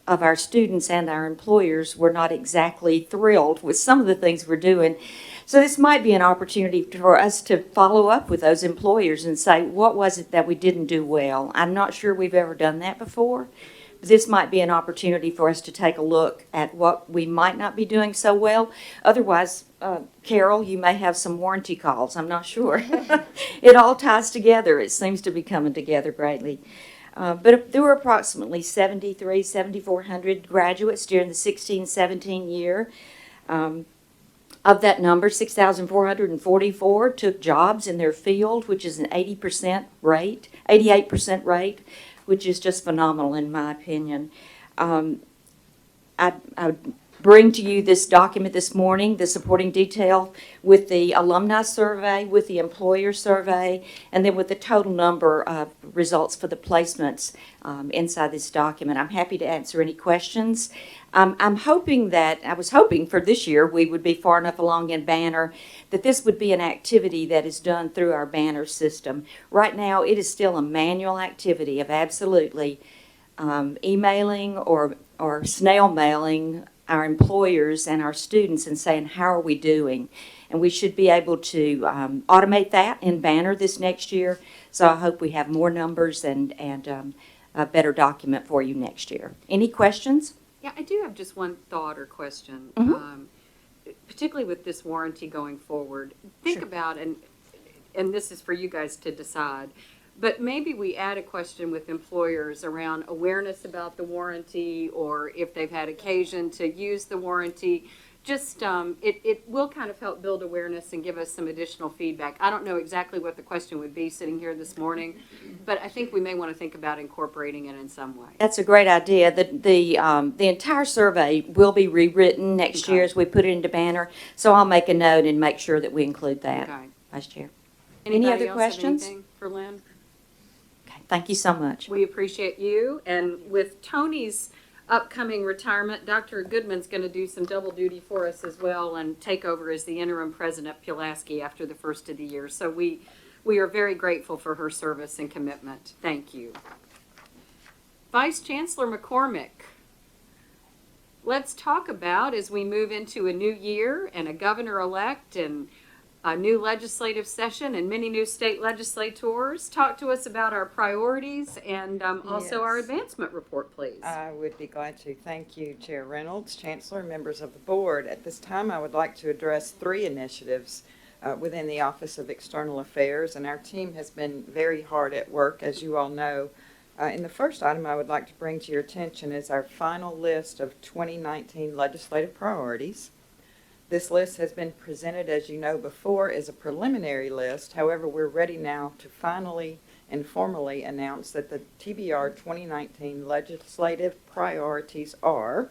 of our students and our employers were not exactly thrilled with some of the things we're doing. So this might be an opportunity for us to follow up with those employers and say, what was it that we didn't do well? I'm not sure we've ever done that before. This might be an opportunity for us to take a look at what we might not be doing so well. Otherwise, Carol, you may have some warranty calls. I'm not sure. It all ties together. It seems to be coming together greatly. But there were approximately 7,400 graduates during the 16-17 year. Of that number, 6,444 took jobs in their field, which is an 88% rate, which is just phenomenal in my opinion. I bring to you this document this morning, the supporting detail with the alumni survey, with the employer survey, and then with the total number of results for the placements inside this document. I'm happy to answer any questions. I was hoping for this year we would be far enough along in Banner that this would be an activity that is done through our Banner system. Right now it is still a manual activity of absolutely emailing or snail mailing our employers and our students and saying, how are we doing? And we should be able to automate that in Banner this next year. So I hope we have more numbers and a better document for you next year. Any questions? Yeah, I do have just one thought or question, particularly with this warranty going forward. Think about, and this is for you guys to decide, but maybe we add a question with employers around awareness about the warranty or if they've had occasion to use the warranty, just, it will kind of help build awareness and give us some additional feedback. I don't know exactly what the question would be sitting here this morning, but I think we may want to think about incorporating it in some way. That's a great idea. The entire survey will be rewritten next year as we put it into Banner. So I'll make a note and make sure that we include that, Okay. Vice Chair. Anybody Any other else have questions? anything for Lynn? Okay, thank you so much. We appreciate you. And with Tony's upcoming retirement, Dr. Goodman's going to do some double duty for us as well and take over as the interim president of Pulaski after the first of the year. So we are very grateful for her service and commitment. Thank you. Vice Chancellor McCormick, let's talk about, as we move into a new year and a governor-elect and a new legislative session and many new state legislators, talk to us about our priorities and also our Yes. advancement report, please. I would be glad to. Thank you, Chair Reynolds, Chancellor, members of the board. At this time, I would like to address 3 initiatives within the Office of External Affairs, and our team has been very hard at work, as you all know. In the first item I would like to bring to your attention is our final list of 2019 legislative priorities. This list has been presented, as you know, before as a preliminary list. However, we're ready now to finally and formally announce that the TBR 2019 legislative priorities are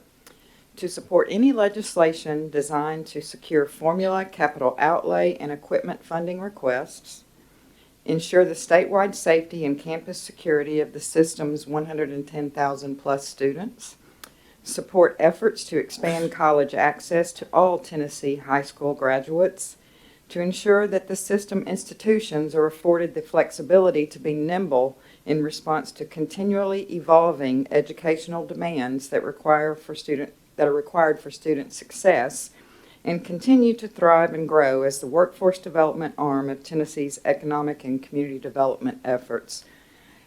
to support any legislation designed to secure formula, capital outlay, and equipment funding requests, ensure the statewide safety and campus security of the system's 110,000 plus students, support efforts to expand college access to all Tennessee high school graduates, to ensure that the system institutions are afforded the flexibility to be nimble in response to continually evolving educational demands that are required for student success, and continue to thrive and grow as the workforce development arm of Tennessee's economic and community development efforts.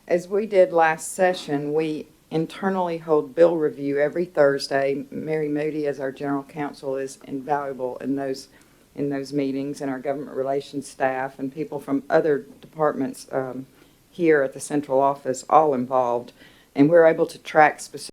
As we did last session, we internally hold bill review every Thursday. Mary Moody, as our general counsel, is invaluable in those meetings, and our government relations staff and people from other departments here at the central office, all involved. And we're able to track specific